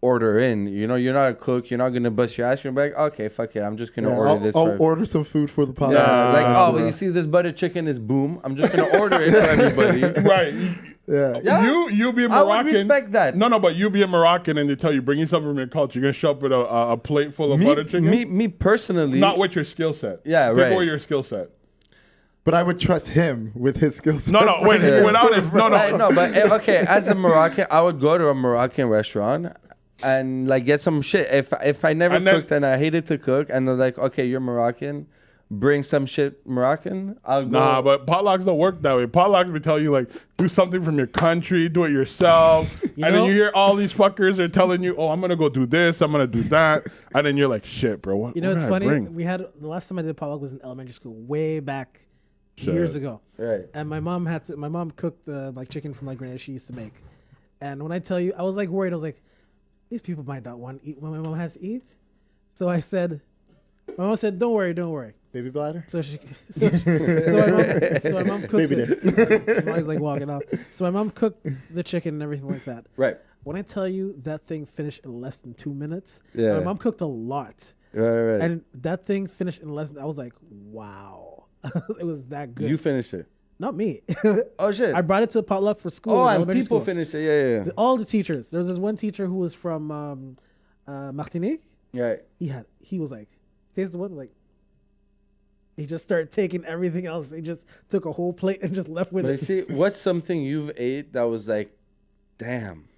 order in. You know, you're not a cook. You're not gonna bust your ass. You're like, okay, fuck it. I'm just gonna order this. I'll order some food for the podcast. Yeah, like when you see this butter chicken is boom. I'm just gonna order it for everybody. Right. Yeah. You be a Moroccan. I would respect that. No, but you be a Moroccan and they tell you bring you something from your culture. You're gonna show up with a plate full of butter chicken. Me personally, not with your skill set. Yeah, Take away your skill set. But I would trust him with his skill set. No, wait, without his no. No, but okay, as a Moroccan, I would go to a Moroccan restaurant and like get some shit. If I never cooked and I hated to cook, and they're like, okay, you're Moroccan, bring some shit Moroccan. I'll go. Nah, but potlucks don't work that way. Potlucks will tell you like, do something from your country, do it yourself, then you hear all these fuckers are telling you, oh, I'm gonna go do this, I'm gonna do that, and then you're like, shit, bro. What? It's funny. We had the last time I did potluck was in elementary school, way back years ago. Right. And my mom cooked like chicken from like grenade she used to make, and when I tell you, I was like worried. I was like, these people might not want to eat what my mom has to eat. So my mom said, don't worry. Baby bladder? So my mom cooked Baby it. Mom's like walking out. So my mom cooked the chicken and everything like that. Right. When I tell you that thing finished in less than 2 minutes, my mom cooked a lot. Right. And that thing finished in less than, I was like, wow. It was that good. You finished it. Not me. Oh, shit. I brought it to potluck for school. Oh, and people finished it. Yeah. All the teachers. There was this one teacher who was from Martinique. Yeah. He was like, taste the one, like, he just started taking everything else. He just took a whole plate and just left with it. See, what's something you've ate that was like, damn.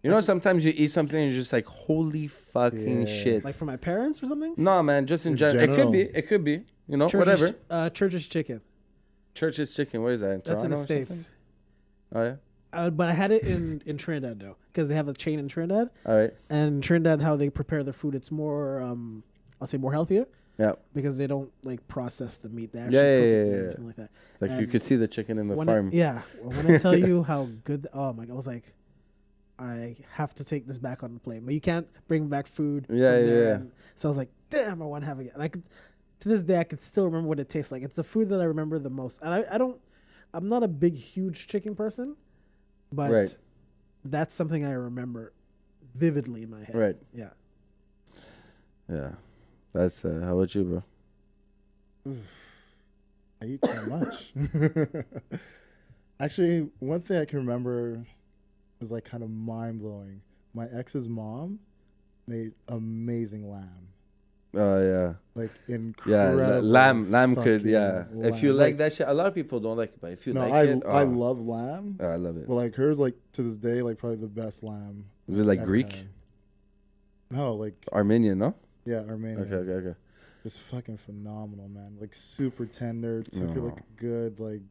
You know, sometimes you eat something and you're just like, holy fucking shit. Like from my parents or something? No, man, just in general. It could be. You know, Church's, whatever. Church's chicken. Church's chicken. What is that? That's in the States. Oh, yeah? But I had it in Trinidad, though, because they have a chain in Trinidad. All right. And Trinidad, how they prepare their food, it's more, I'll say more healthier. Yeah. Because they don't, like, process the meat. They actually cook it and everything like that. Like, and you could see the chicken in the farm. When I tell you how good, oh, my God, I was like, I have to take this back on the plane. But you can't bring back food. Yeah. So I was like, damn, I want to have it. And to this day I can still remember what it tastes like. It's the food that I remember the most. And I'm not a big, huge chicken person, but that's something I remember vividly in my head. Right. Yeah. Yeah. That's how about you, bro? I eat so much. Actually, one thing I can remember was like kind of mind blowing. My ex's mom made amazing lamb. Oh yeah. Like incredible. Yeah, lamb could. Yeah, lamb. if you like that shit, a lot of people don't like it, but if you like it, I love lamb. I love it. But like hers, like to this day, like probably the best lamb. Is it like I've Greek? had. No, like Armenian, no? Yeah, Armenian. Okay. It's fucking phenomenal, man. Like super tender. Took her like a good like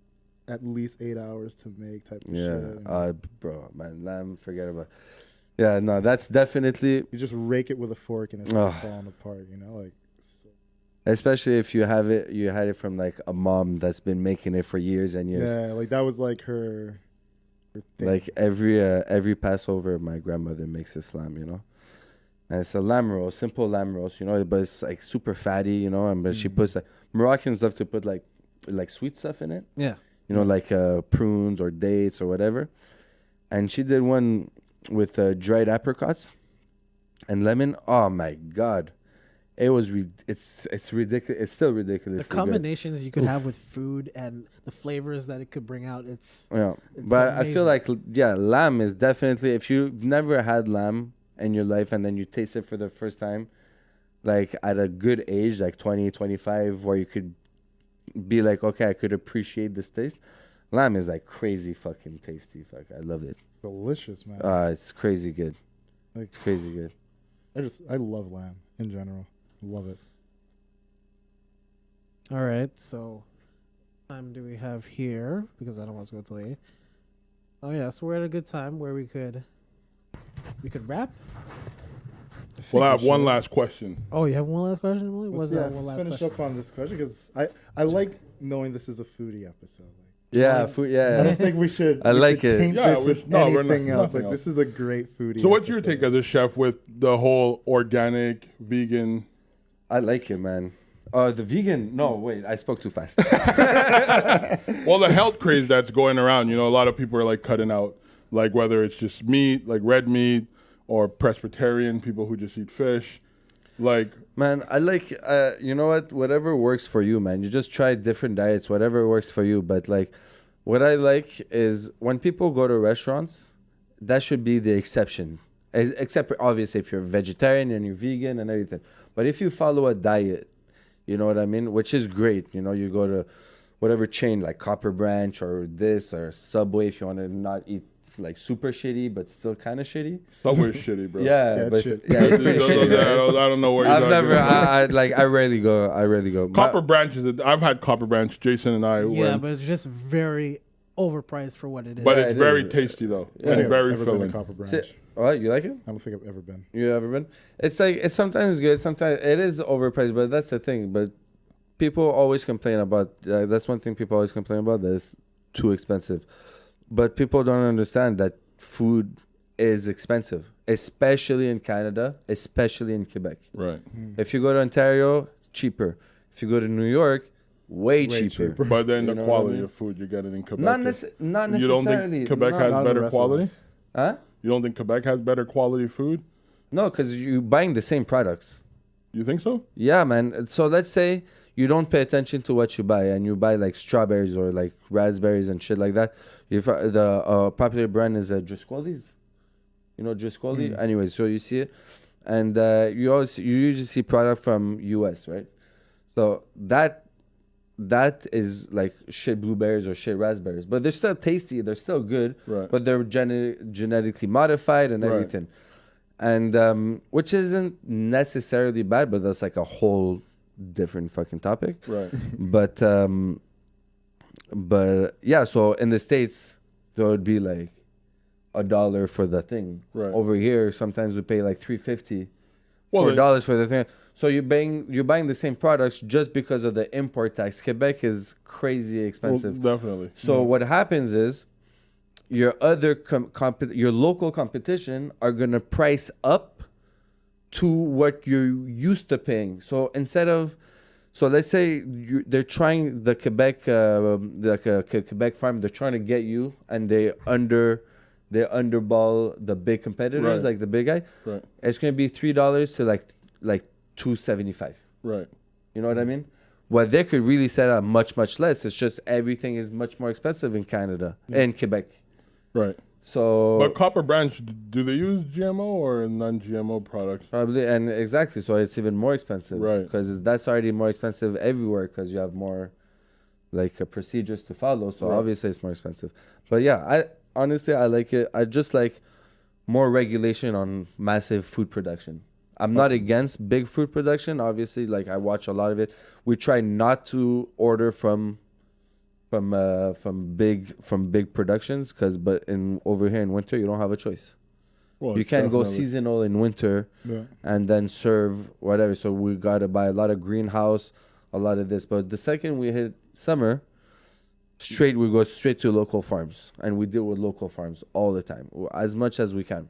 at least 8 hours to make type of shit. Yeah, bro, man, lamb, forget about it. Yeah, no, that's definitely... You just rake it with a fork and it's like falling apart, you know? Like, so. Especially if you had it from like a mom that's been making it for years and years. Yeah, like that was like her thing. Like every Passover, my grandmother makes this lamb, you know? And it's a lamb roast, simple lamb roast, you know, but it's like super fatty, you know, and but she puts like... Moroccans love to put like sweet stuff in it. Yeah. You know, like prunes or dates or whatever. And she did one with dried apricots and lemon. Oh my God, it was it's ridiculous. It's still ridiculous. The combinations you could have with food and the flavors that it could bring out. It's but amazing. I feel like lamb is definitely, if you've never had lamb in your life and then you taste it for the first time, like at a good age, like 20, 25, where you could be like, okay, I could appreciate this taste. Lamb is like crazy fucking tasty. Fuck, I love it. Delicious, man. It's crazy good. Like, it's crazy good. I love lamb in general. Love it. All right, so time do we have here? Because I don't want to go too late. Oh yeah, so we're at a good time where we could wrap. Well, I have one last question. Oh, you have one last question, Emily? Let's finish up on this question because I like knowing this is a foodie episode. Yeah, food. Yeah, I don't think we should. I like it. Taint this with anything else. Like this is a great foodie. So, what's your take as a chef with the whole organic, vegan? I like it, man. The vegan. No, wait, I spoke too fast. Well, the health craze that's going around. You know, a lot of people are like cutting out, like whether it's just meat, like red meat, or pescatarian people who just eat fish. Like, man, I like, you know what? Whatever works for you, man. You just try different diets, whatever works for you. But like, what I like is when people go to restaurants, that should be the exception. Except obviously if you're vegetarian and you're vegan and everything. But if you follow a diet, you know what I mean? Which is great. You know, you go to whatever chain like Copper Branch or this or Subway if you want to not eat like super shitty, but still kind of shitty. Subway's shitty, bro. Yeah, but it's pretty shitty. I don't know where I've never. I rarely go. Copper Branch I've had Copper Branch. Jason and I. Yeah, but it's just very overpriced for what it is. But it's very tasty though. Yeah. It's very I've filling. Copper Branch. What, you like it? I don't think I've ever been. You ever been? It's like it's sometimes good, sometimes it is overpriced, but that's the thing. But people always complain about. That's one thing people always complain about. That it's too expensive. But people don't understand that food is expensive, especially in Canada, especially in Quebec. Right. If you go to Ontario, it's cheaper. If you go to New York, way cheaper. But then the quality of food you get it in Quebec. Not necessarily. You don't think Quebec has better quality? Huh? You don't think Quebec has better quality food? No, because you're buying the same products. You think so? Yeah, man. So let's say you don't pay attention to what you buy and you buy like strawberries or like raspberries and shit like that. If the popular brand is Driscolli's, you know Driscolli. Anyway, so you see it, and you usually see product from US, right? So that is like shit blueberries or shit raspberries, but they're still tasty. They're still good, right? But they're genetically modified and everything, and which isn't necessarily bad, but that's like a whole different fucking topic, right? But yeah, so in the States there would be like $1 for the thing. Right. Over here, sometimes we pay like $3.50, $4 for the thing. So you're buying the same products just because of the import tax. Quebec is crazy expensive. Well, definitely. So what happens is your other your local competition are gonna price up to what you're used to paying. So instead of So let's say they're trying the Quebec, Quebec farm. They're trying to get you, and they underball the big competitors, like the big guy. Right. It's gonna be $3 to like $2.75. Right. You know what I mean? Well, they could really sell at much less. It's just everything is much more expensive in Canada and Quebec. Right. So, but Copper Branch, do they use GMO or non-GMO products? Probably, and exactly. So it's even more expensive, right? Because that's already more expensive everywhere because you have more like procedures to follow. So obviously it's more expensive. But yeah, I honestly like it. I just like more regulation on massive food production. I'm not against big food production. Obviously, like I watch a lot of it. We try not to order from big productions but over here in winter you don't have a choice. Well, you can't go seasonal in winter and then serve whatever. So we got to buy a lot of greenhouse, a lot of this. But the second we hit summer, we go straight to local farms, and we deal with local farms all the time as much as we can.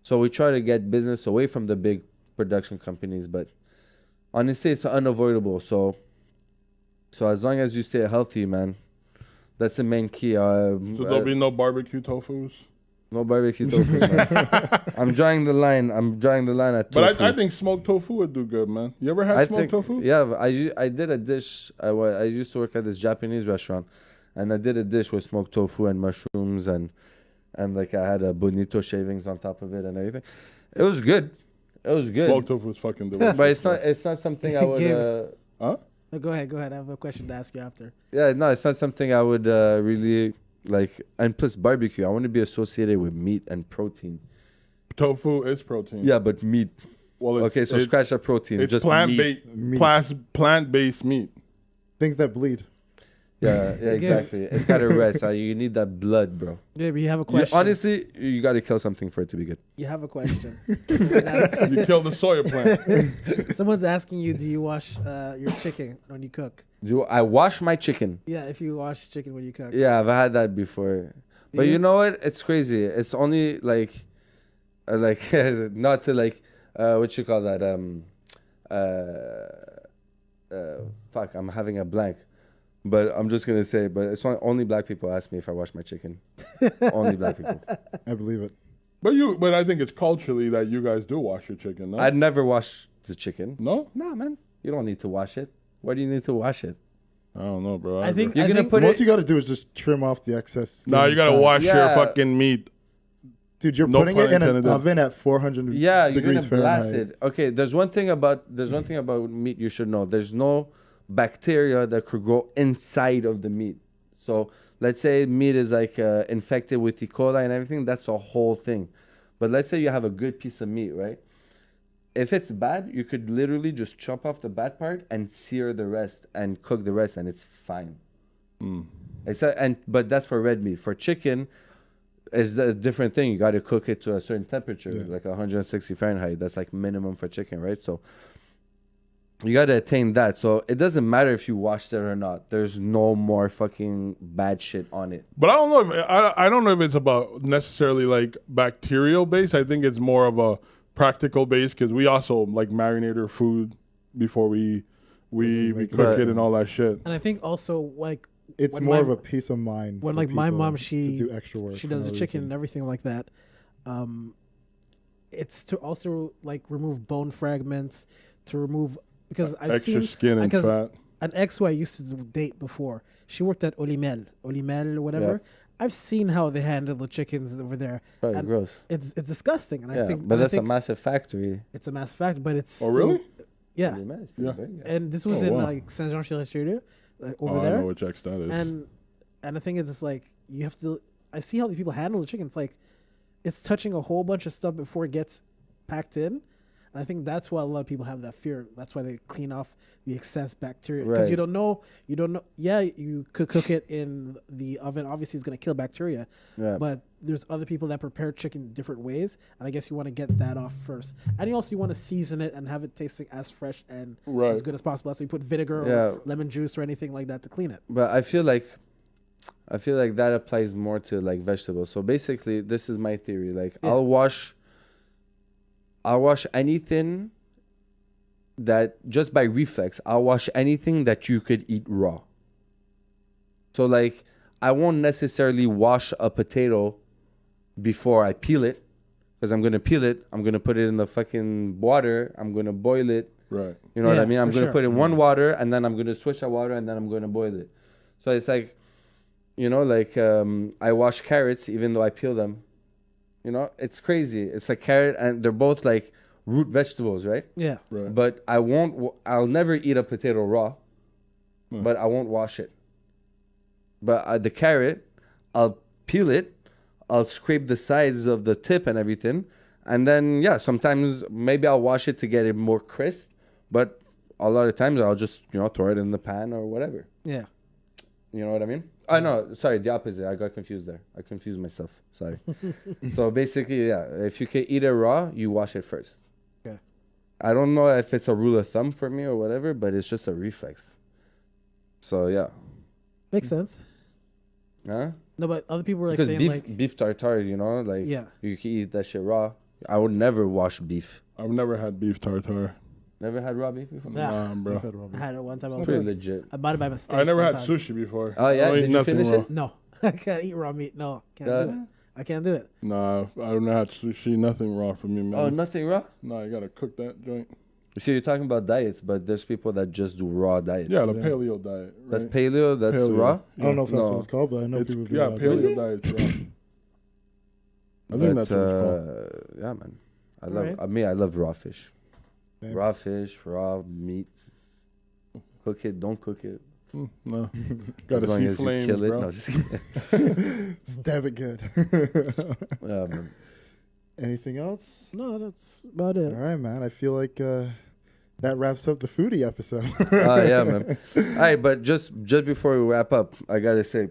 So we try to get business away from the big production companies, but honestly it's unavoidable. So as long as you stay healthy, man, that's the main key. So there'll be no barbecue tofus? No barbecue tofu, man. I'm drawing the line at tofu. But I think smoked tofu would do good, man. You ever had smoked tofu? Yeah, I did a dish. I used to work at this Japanese restaurant, and I did a dish with smoked tofu and mushrooms, and like I had a bonito shavings on top of it and everything. It was good. Smoked tofu is fucking delicious. But it's not something I would... Huh? No, go ahead. I have a question to ask you after. Yeah, no, it's not something I would really like. And plus barbecue, I want to be associated with meat and protein. Tofu is protein. Yeah, but meat. Well, okay, so scratch that protein. It's just plant-based meat. Things that bleed. Yeah, exactly. It's got to rest. You need that blood, bro. Yeah, but you have a question. Honestly, you got to kill something for it to be good. You have a question. You kill the soya plant. Someone's asking you, do you wash your chicken when you cook? Do I wash my chicken? Yeah, if you wash chicken when you cook. Yeah, I've had that before. But you know what? It's crazy. It's only like not to like, what you call that? Fuck, I'm having a blank. But I'm just gonna say, but it's only black people ask me if I wash my chicken. Only black people. I believe it. But I think it's culturally that you guys do wash your chicken. No? I'd never wash the chicken. No, man. You don't need to wash it. Why do you need to wash it? I don't know, bro. I think you're gonna put most you gotta do is just trim off the excess. No, you gotta wash your fucking meat. Dude, you're putting it in an oven at 400 degrees Fahrenheit. You're gonna blast it. Okay, there's one thing about meat you should know. There's no bacteria that could grow inside of the meat. So let's say meat is like infected with E. coli and everything. That's a whole thing. But let's say you have a good piece of meat, right? If it's bad, you could literally just chop off the bad part and sear the rest and cook the rest, and it's fine. But that's for red meat. For chicken, it's a different thing. You got to cook it to a certain temperature, like 160 Fahrenheit. That's like minimum for chicken, right? So you got to attain that. So it doesn't matter if you washed it or not. There's no more fucking bad shit on it. But I don't know if it's about necessarily like bacterial based. I think it's more of a practical base, because we also like marinate our food before we cook it and all that shit. And I think also like it's more of a peace of mind. When like my mom, she do extra work. She does the chicken and everything like that. It's to also like remove bone fragments, to remove, because I've extra seen skin and fat. An ex who I used to date before, she worked at Olimel or whatever. Yeah. I've seen how they handle the chickens over there. Probably gross. It's disgusting, and I think. But that's a massive factory. It's a massive factory, but it's. Oh really? Yeah. Yeah. And this was in like Saint-Jean-sur-Richelieu, over there. I know which ex that is. And the thing is, it's like you have to. I see how these people handle the chicken. It's like it's touching a whole bunch of stuff before it gets packed in. And I think that's why a lot of people have that fear. That's why they clean off the excess bacteria, because you don't know. Yeah, you could cook it in the oven. Obviously, it's going to kill bacteria. Yeah. But there's other people that prepare chicken different ways, and I guess you want to get that off first. And you want to season it and have it tasting as fresh and as good as possible. So you put vinegar or lemon juice or anything like that to clean it. But I feel like that applies more to like vegetables. So basically, this is my theory. Like I'll wash anything that just by reflex, I'll wash anything that you could eat raw. So like, I won't necessarily wash a potato before I peel it, because I'm going to peel it, I'm going to put it in the fucking water, I'm going to boil it. Right. You know what I mean? I'm going to put in one water, and then I'm going to switch that water, and then I'm going to boil it. So it's like, you know, like I wash carrots even though I peel them. You know, it's crazy. It's like carrot, and they're both like root vegetables, right? Yeah. Right. But I'll never eat a potato raw, but I won't wash it. But the carrot, I'll peel it, I'll scrape the sides of the tip and everything, and then sometimes maybe I'll wash it to get it more crisp, but a lot of times I'll just throw it in the pan or whatever. Yeah. You know what I mean? Oh no, sorry, the opposite. I got confused there. I confused myself. Sorry. So basically, if you can eat it raw, you wash it first. Okay. I don't know if it's a rule of thumb for me or whatever, but it's just a reflex. So yeah. Makes sense. Huh? No, but other people were like Because saying beef tartare, you can eat that shit raw. I would never wash beef. I've never had beef tartare. Never had raw beef before? Nah, bro. I had it one time. Pretty legit. I bought it by mistake. I never had time. sushi before. Oh yeah, did you finish it? No, I can't eat raw meat. No, can't do it. I can't do it. Nah, I've never had sushi. Nothing raw for me, man. Oh, nothing raw? No, you gotta cook that joint. You see, you're talking about diets, but there's people that just do raw diets. Yeah, the paleo diet. Right? That's paleo. That's Paleo. raw. I don't know if that's what it's called, but I know people do that. Paleo diet's raw. I think that's what it's called. Yeah, man. I love raw fish. Same. Raw fish, raw meat. Cook it, don't cook it. No. As Gotta long see as flames, you kill it. bro. No, just kidding. Stab it good. Yeah, man. Anything else? No, that's about it. All right, man. I feel like that wraps up the foodie episode. Yeah, man. All right, but just before we wrap up, I gotta say,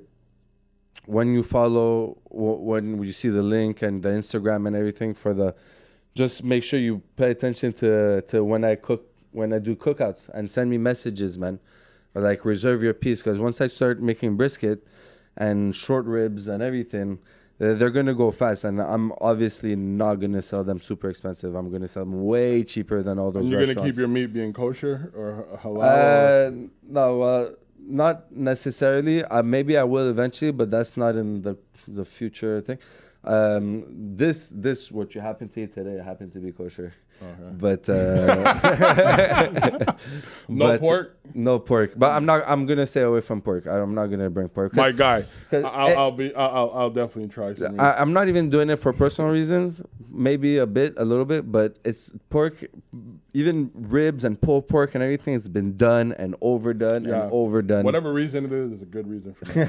when you follow, when you see the link and the Instagram and everything just make sure you pay attention to when I do cookouts, and send me messages, man. Or like reserve your piece, because once I start making brisket and short ribs and everything, they're gonna go fast, and I'm obviously not gonna sell them super expensive. I'm gonna sell them way cheaper than all those And you're restaurants. gonna keep your meat being kosher or halal? No, not necessarily. Maybe I will eventually, but that's not in the future thing. This what you happen to eat today happened to be kosher. Okay. But No pork? No pork. But I'm gonna stay away from pork. I'm not gonna bring pork. My guy, I'll definitely try some. I'm not even doing it for personal reasons. Maybe a little bit, but it's pork. Even ribs and pulled pork and everything, it's been done and overdone and overdone. Whatever reason it is a good reason for me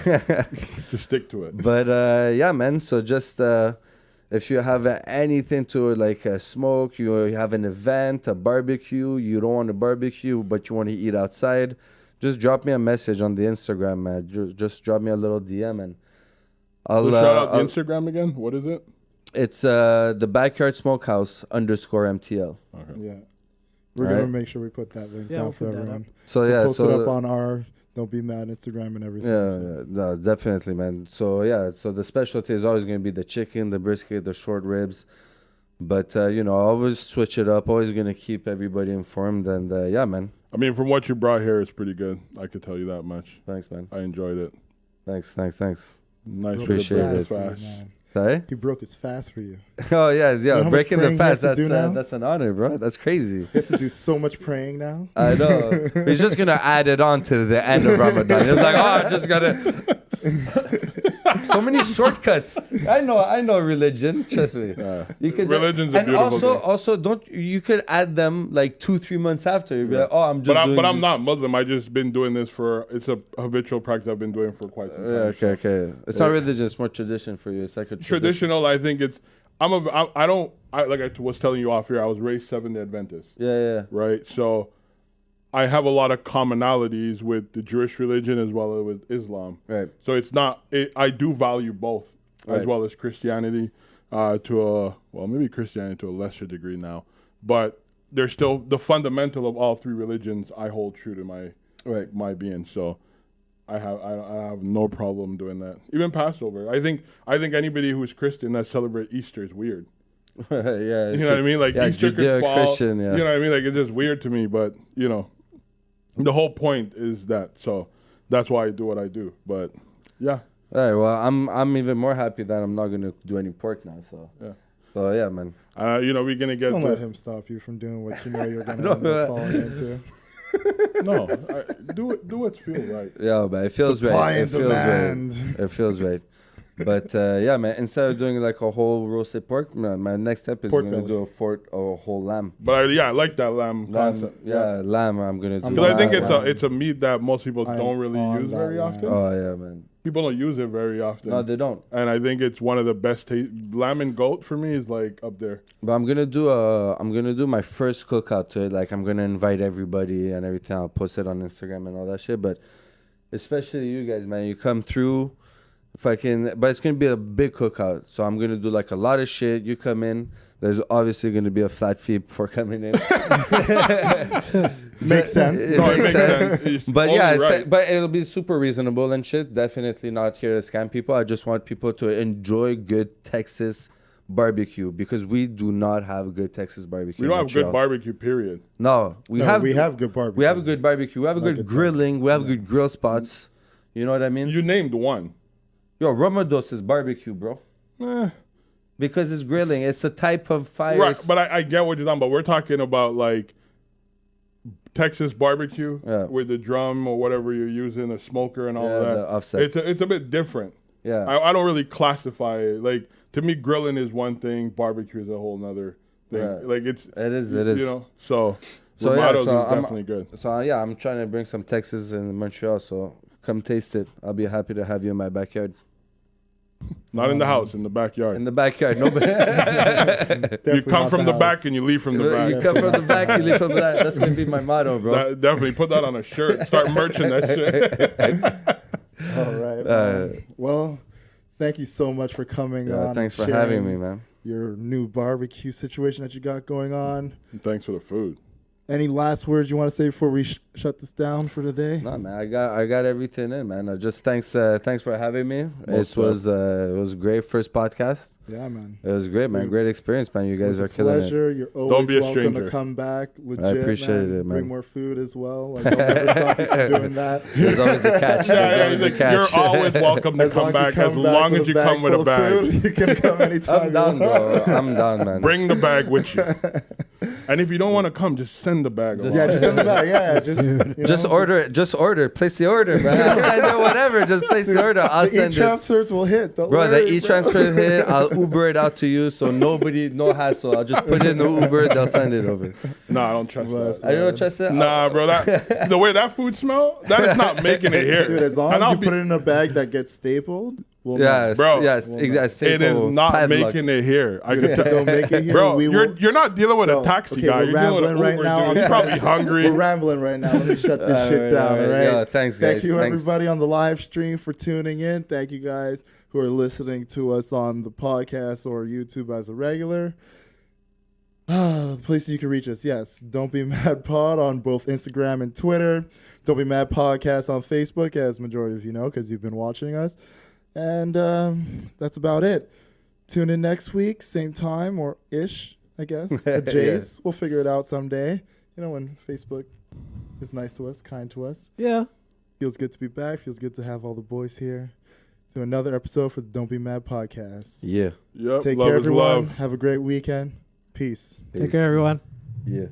to stick to it. But yeah, man. So just if you have anything to like smoke, you have an event, a barbecue, you don't want to barbecue, but you want to eat outside, just drop me a message on the Instagram, man. Just drop me a little DM, and I'll shout out the Instagram again. What is it? It's the Backyard Smokehouse _MTL. Okay. Yeah. We're going to make sure we put that link down for everyone. So yeah, we'll post it up on our Don't Be Mad Instagram and everything. Yeah, no, definitely, man. So yeah, so the specialty is always going to be the chicken, the brisket, the short ribs. But, always switch it up. Always going to keep everybody informed. And yeah, man. I mean, from what you brought here, it's pretty good. I could tell you that much. Thanks, man. I enjoyed it. Thanks. Nice. Appreciate it. Fast. Sorry? He broke his fast for you. Oh, yeah. You know Breaking the fast, that's that's an honor, bro. That's crazy. He has to do so much praying now. I know. He's just going to add it on to the end of Ramadan. He's like, I just got to... So many shortcuts. I know religion. Trust me. You could Religion's a beautiful thing. also you could add them like 2-3 months after. You'd be like, I'm not Muslim. I just been doing this it's a habitual practice I've been doing for quite some time. Okay. It's not religion. It's more tradition for you. It's like a traditional. I think it's. I like I was telling you off here. I was raised Seventh-day Adventist. Yeah. Right. So I have a lot of commonalities with the Jewish religion as well as with Islam. Right. So it's not. I do value both as well as Christianity maybe Christianity to a lesser degree now, but there's still the fundamental of all three religions. I hold true to my being. So I have no problem doing that. Even Passover. I think anybody who's Christian that celebrates Easter is weird. Yeah, You know what I mean? Like Easter could fall. Christian, yeah. You know what I mean? Like it's just weird to me, but you know, the whole point is that. So that's why I do what I do. But yeah. All right. Well, I'm even more happy that I'm not gonna do any pork now. So yeah. So yeah, man. You know, we're gonna get. Don't let him stop you from doing what you know you're gonna end up falling into. No, do what feels right. Yeah, but it feels right. It feels demand. right. It feels right. But yeah, man. Instead of doing like a whole roasted pork, man, my next step is gonna do a whole lamb. But I like that lamb concept. Yeah, lamb. I'm gonna do. Because I think it's a meat that most people don't really use very often. Oh yeah, man. People don't use it very often. No, they don't. And I think it's one of the best lamb and goat for me is like up there. But I'm gonna do my first cookout to it. Like I'm gonna invite everybody and everything. I'll post it on Instagram and all that shit. But especially you guys, man, you come through. But it's gonna be a big cookout. So I'm gonna do like a lot of shit. You come in. There's obviously gonna be a flat fee before coming in. Makes sense. It makes sense. But yeah, but it'll be super reasonable and shit. Definitely not here to scam people. I just want people to enjoy good Texas barbecue because we do not have good Texas barbecue. We don't have good barbecue, period. No, we have good barbecue. We have a good barbecue. We have a good grilling. We have good grill spots. You know what I mean? You named one. Yo, Romados is barbecue, bro. Because it's grilling. It's a type of fire. Right, but I get what you're talking about. We're talking about like Texas barbecue with the drum or whatever you're using, a smoker and all of that. The offset. It's a bit different. Yeah. I don't really classify it. Like, to me, grilling is one thing. Barbecue is a whole nother thing. Yeah. Like, it is. You know, so Romato's is definitely good. So, yeah, I'm trying to bring some Texas in Montreal, so come taste it. I'll be happy to have you in my backyard. Not in the house, in the backyard. In the backyard. No, you come from the back and you leave from the back. You come from the back, you leave from the back. That's going to be my motto, bro. Definitely put that on a shirt. Start merching that shit. All right. Well, thank you so much for coming on. Thanks for having me, man. Your new barbecue situation that you got going on. And thanks for the food. Any last words you want to say before we shut this down for today? No, man, I got everything in, man. Just thanks for having me. It was a great first podcast. Yeah, man. It was great, man. Great experience, man. You guys are killing it. Pleasure. You're always welcome to come back. Legit, I appreciate it, man. Bring more food as well. Like, I'll never stop you from doing that. There's always a catch. You're always welcome to come back as long as you come with a bag. You can come anytime. I'm down, bro. I'm down, man. Bring the bag with you. And if you don't want to come, just send the bag. Just send the bag. Yeah, just order it. Just order. Place the order, man. I'll send it. Whatever. Just place the order. I'll send it. The e-transfers will hit. Bro, the e-transfer hit. I'll Uber it out to you, so no hassle. I'll just put it in the Uber. They'll send it over. No, I don't trust that. I don't trust it. Nah, bro. The way that food smells, that is not making it here. Dude, as long as you put it in a bag that gets stapled. Yes, bro. Yes, exactly. It is not making it here. I could tell. Don't make it here. Bro, you're not dealing with a taxi guy. You're dealing with an Uber dude. He's probably hungry. We're rambling right now. Let me shut this shit down, all right? Yeah, thanks, guys. Thank you, everybody, on the live stream for tuning in. Thank you, guys, who are listening to us on the podcast or YouTube as a regular. The places you can reach us, yes. Don't Be Mad Pod on both Instagram and Twitter. Don't Be Mad Podcast on Facebook, as majority of you know, because you've been watching us. And that's about it. Tune in next week, same time or ish, I guess. At Jay's. We'll figure it out someday. You know, when Facebook is nice to us, kind to us. Yeah. Feels good to be back. Feels good to have all the boys here. To another episode for the Don't Be Mad Podcast. Yeah. Yep. Take care, everyone. Have a great weekend. Peace. Take care, everyone. Yeah.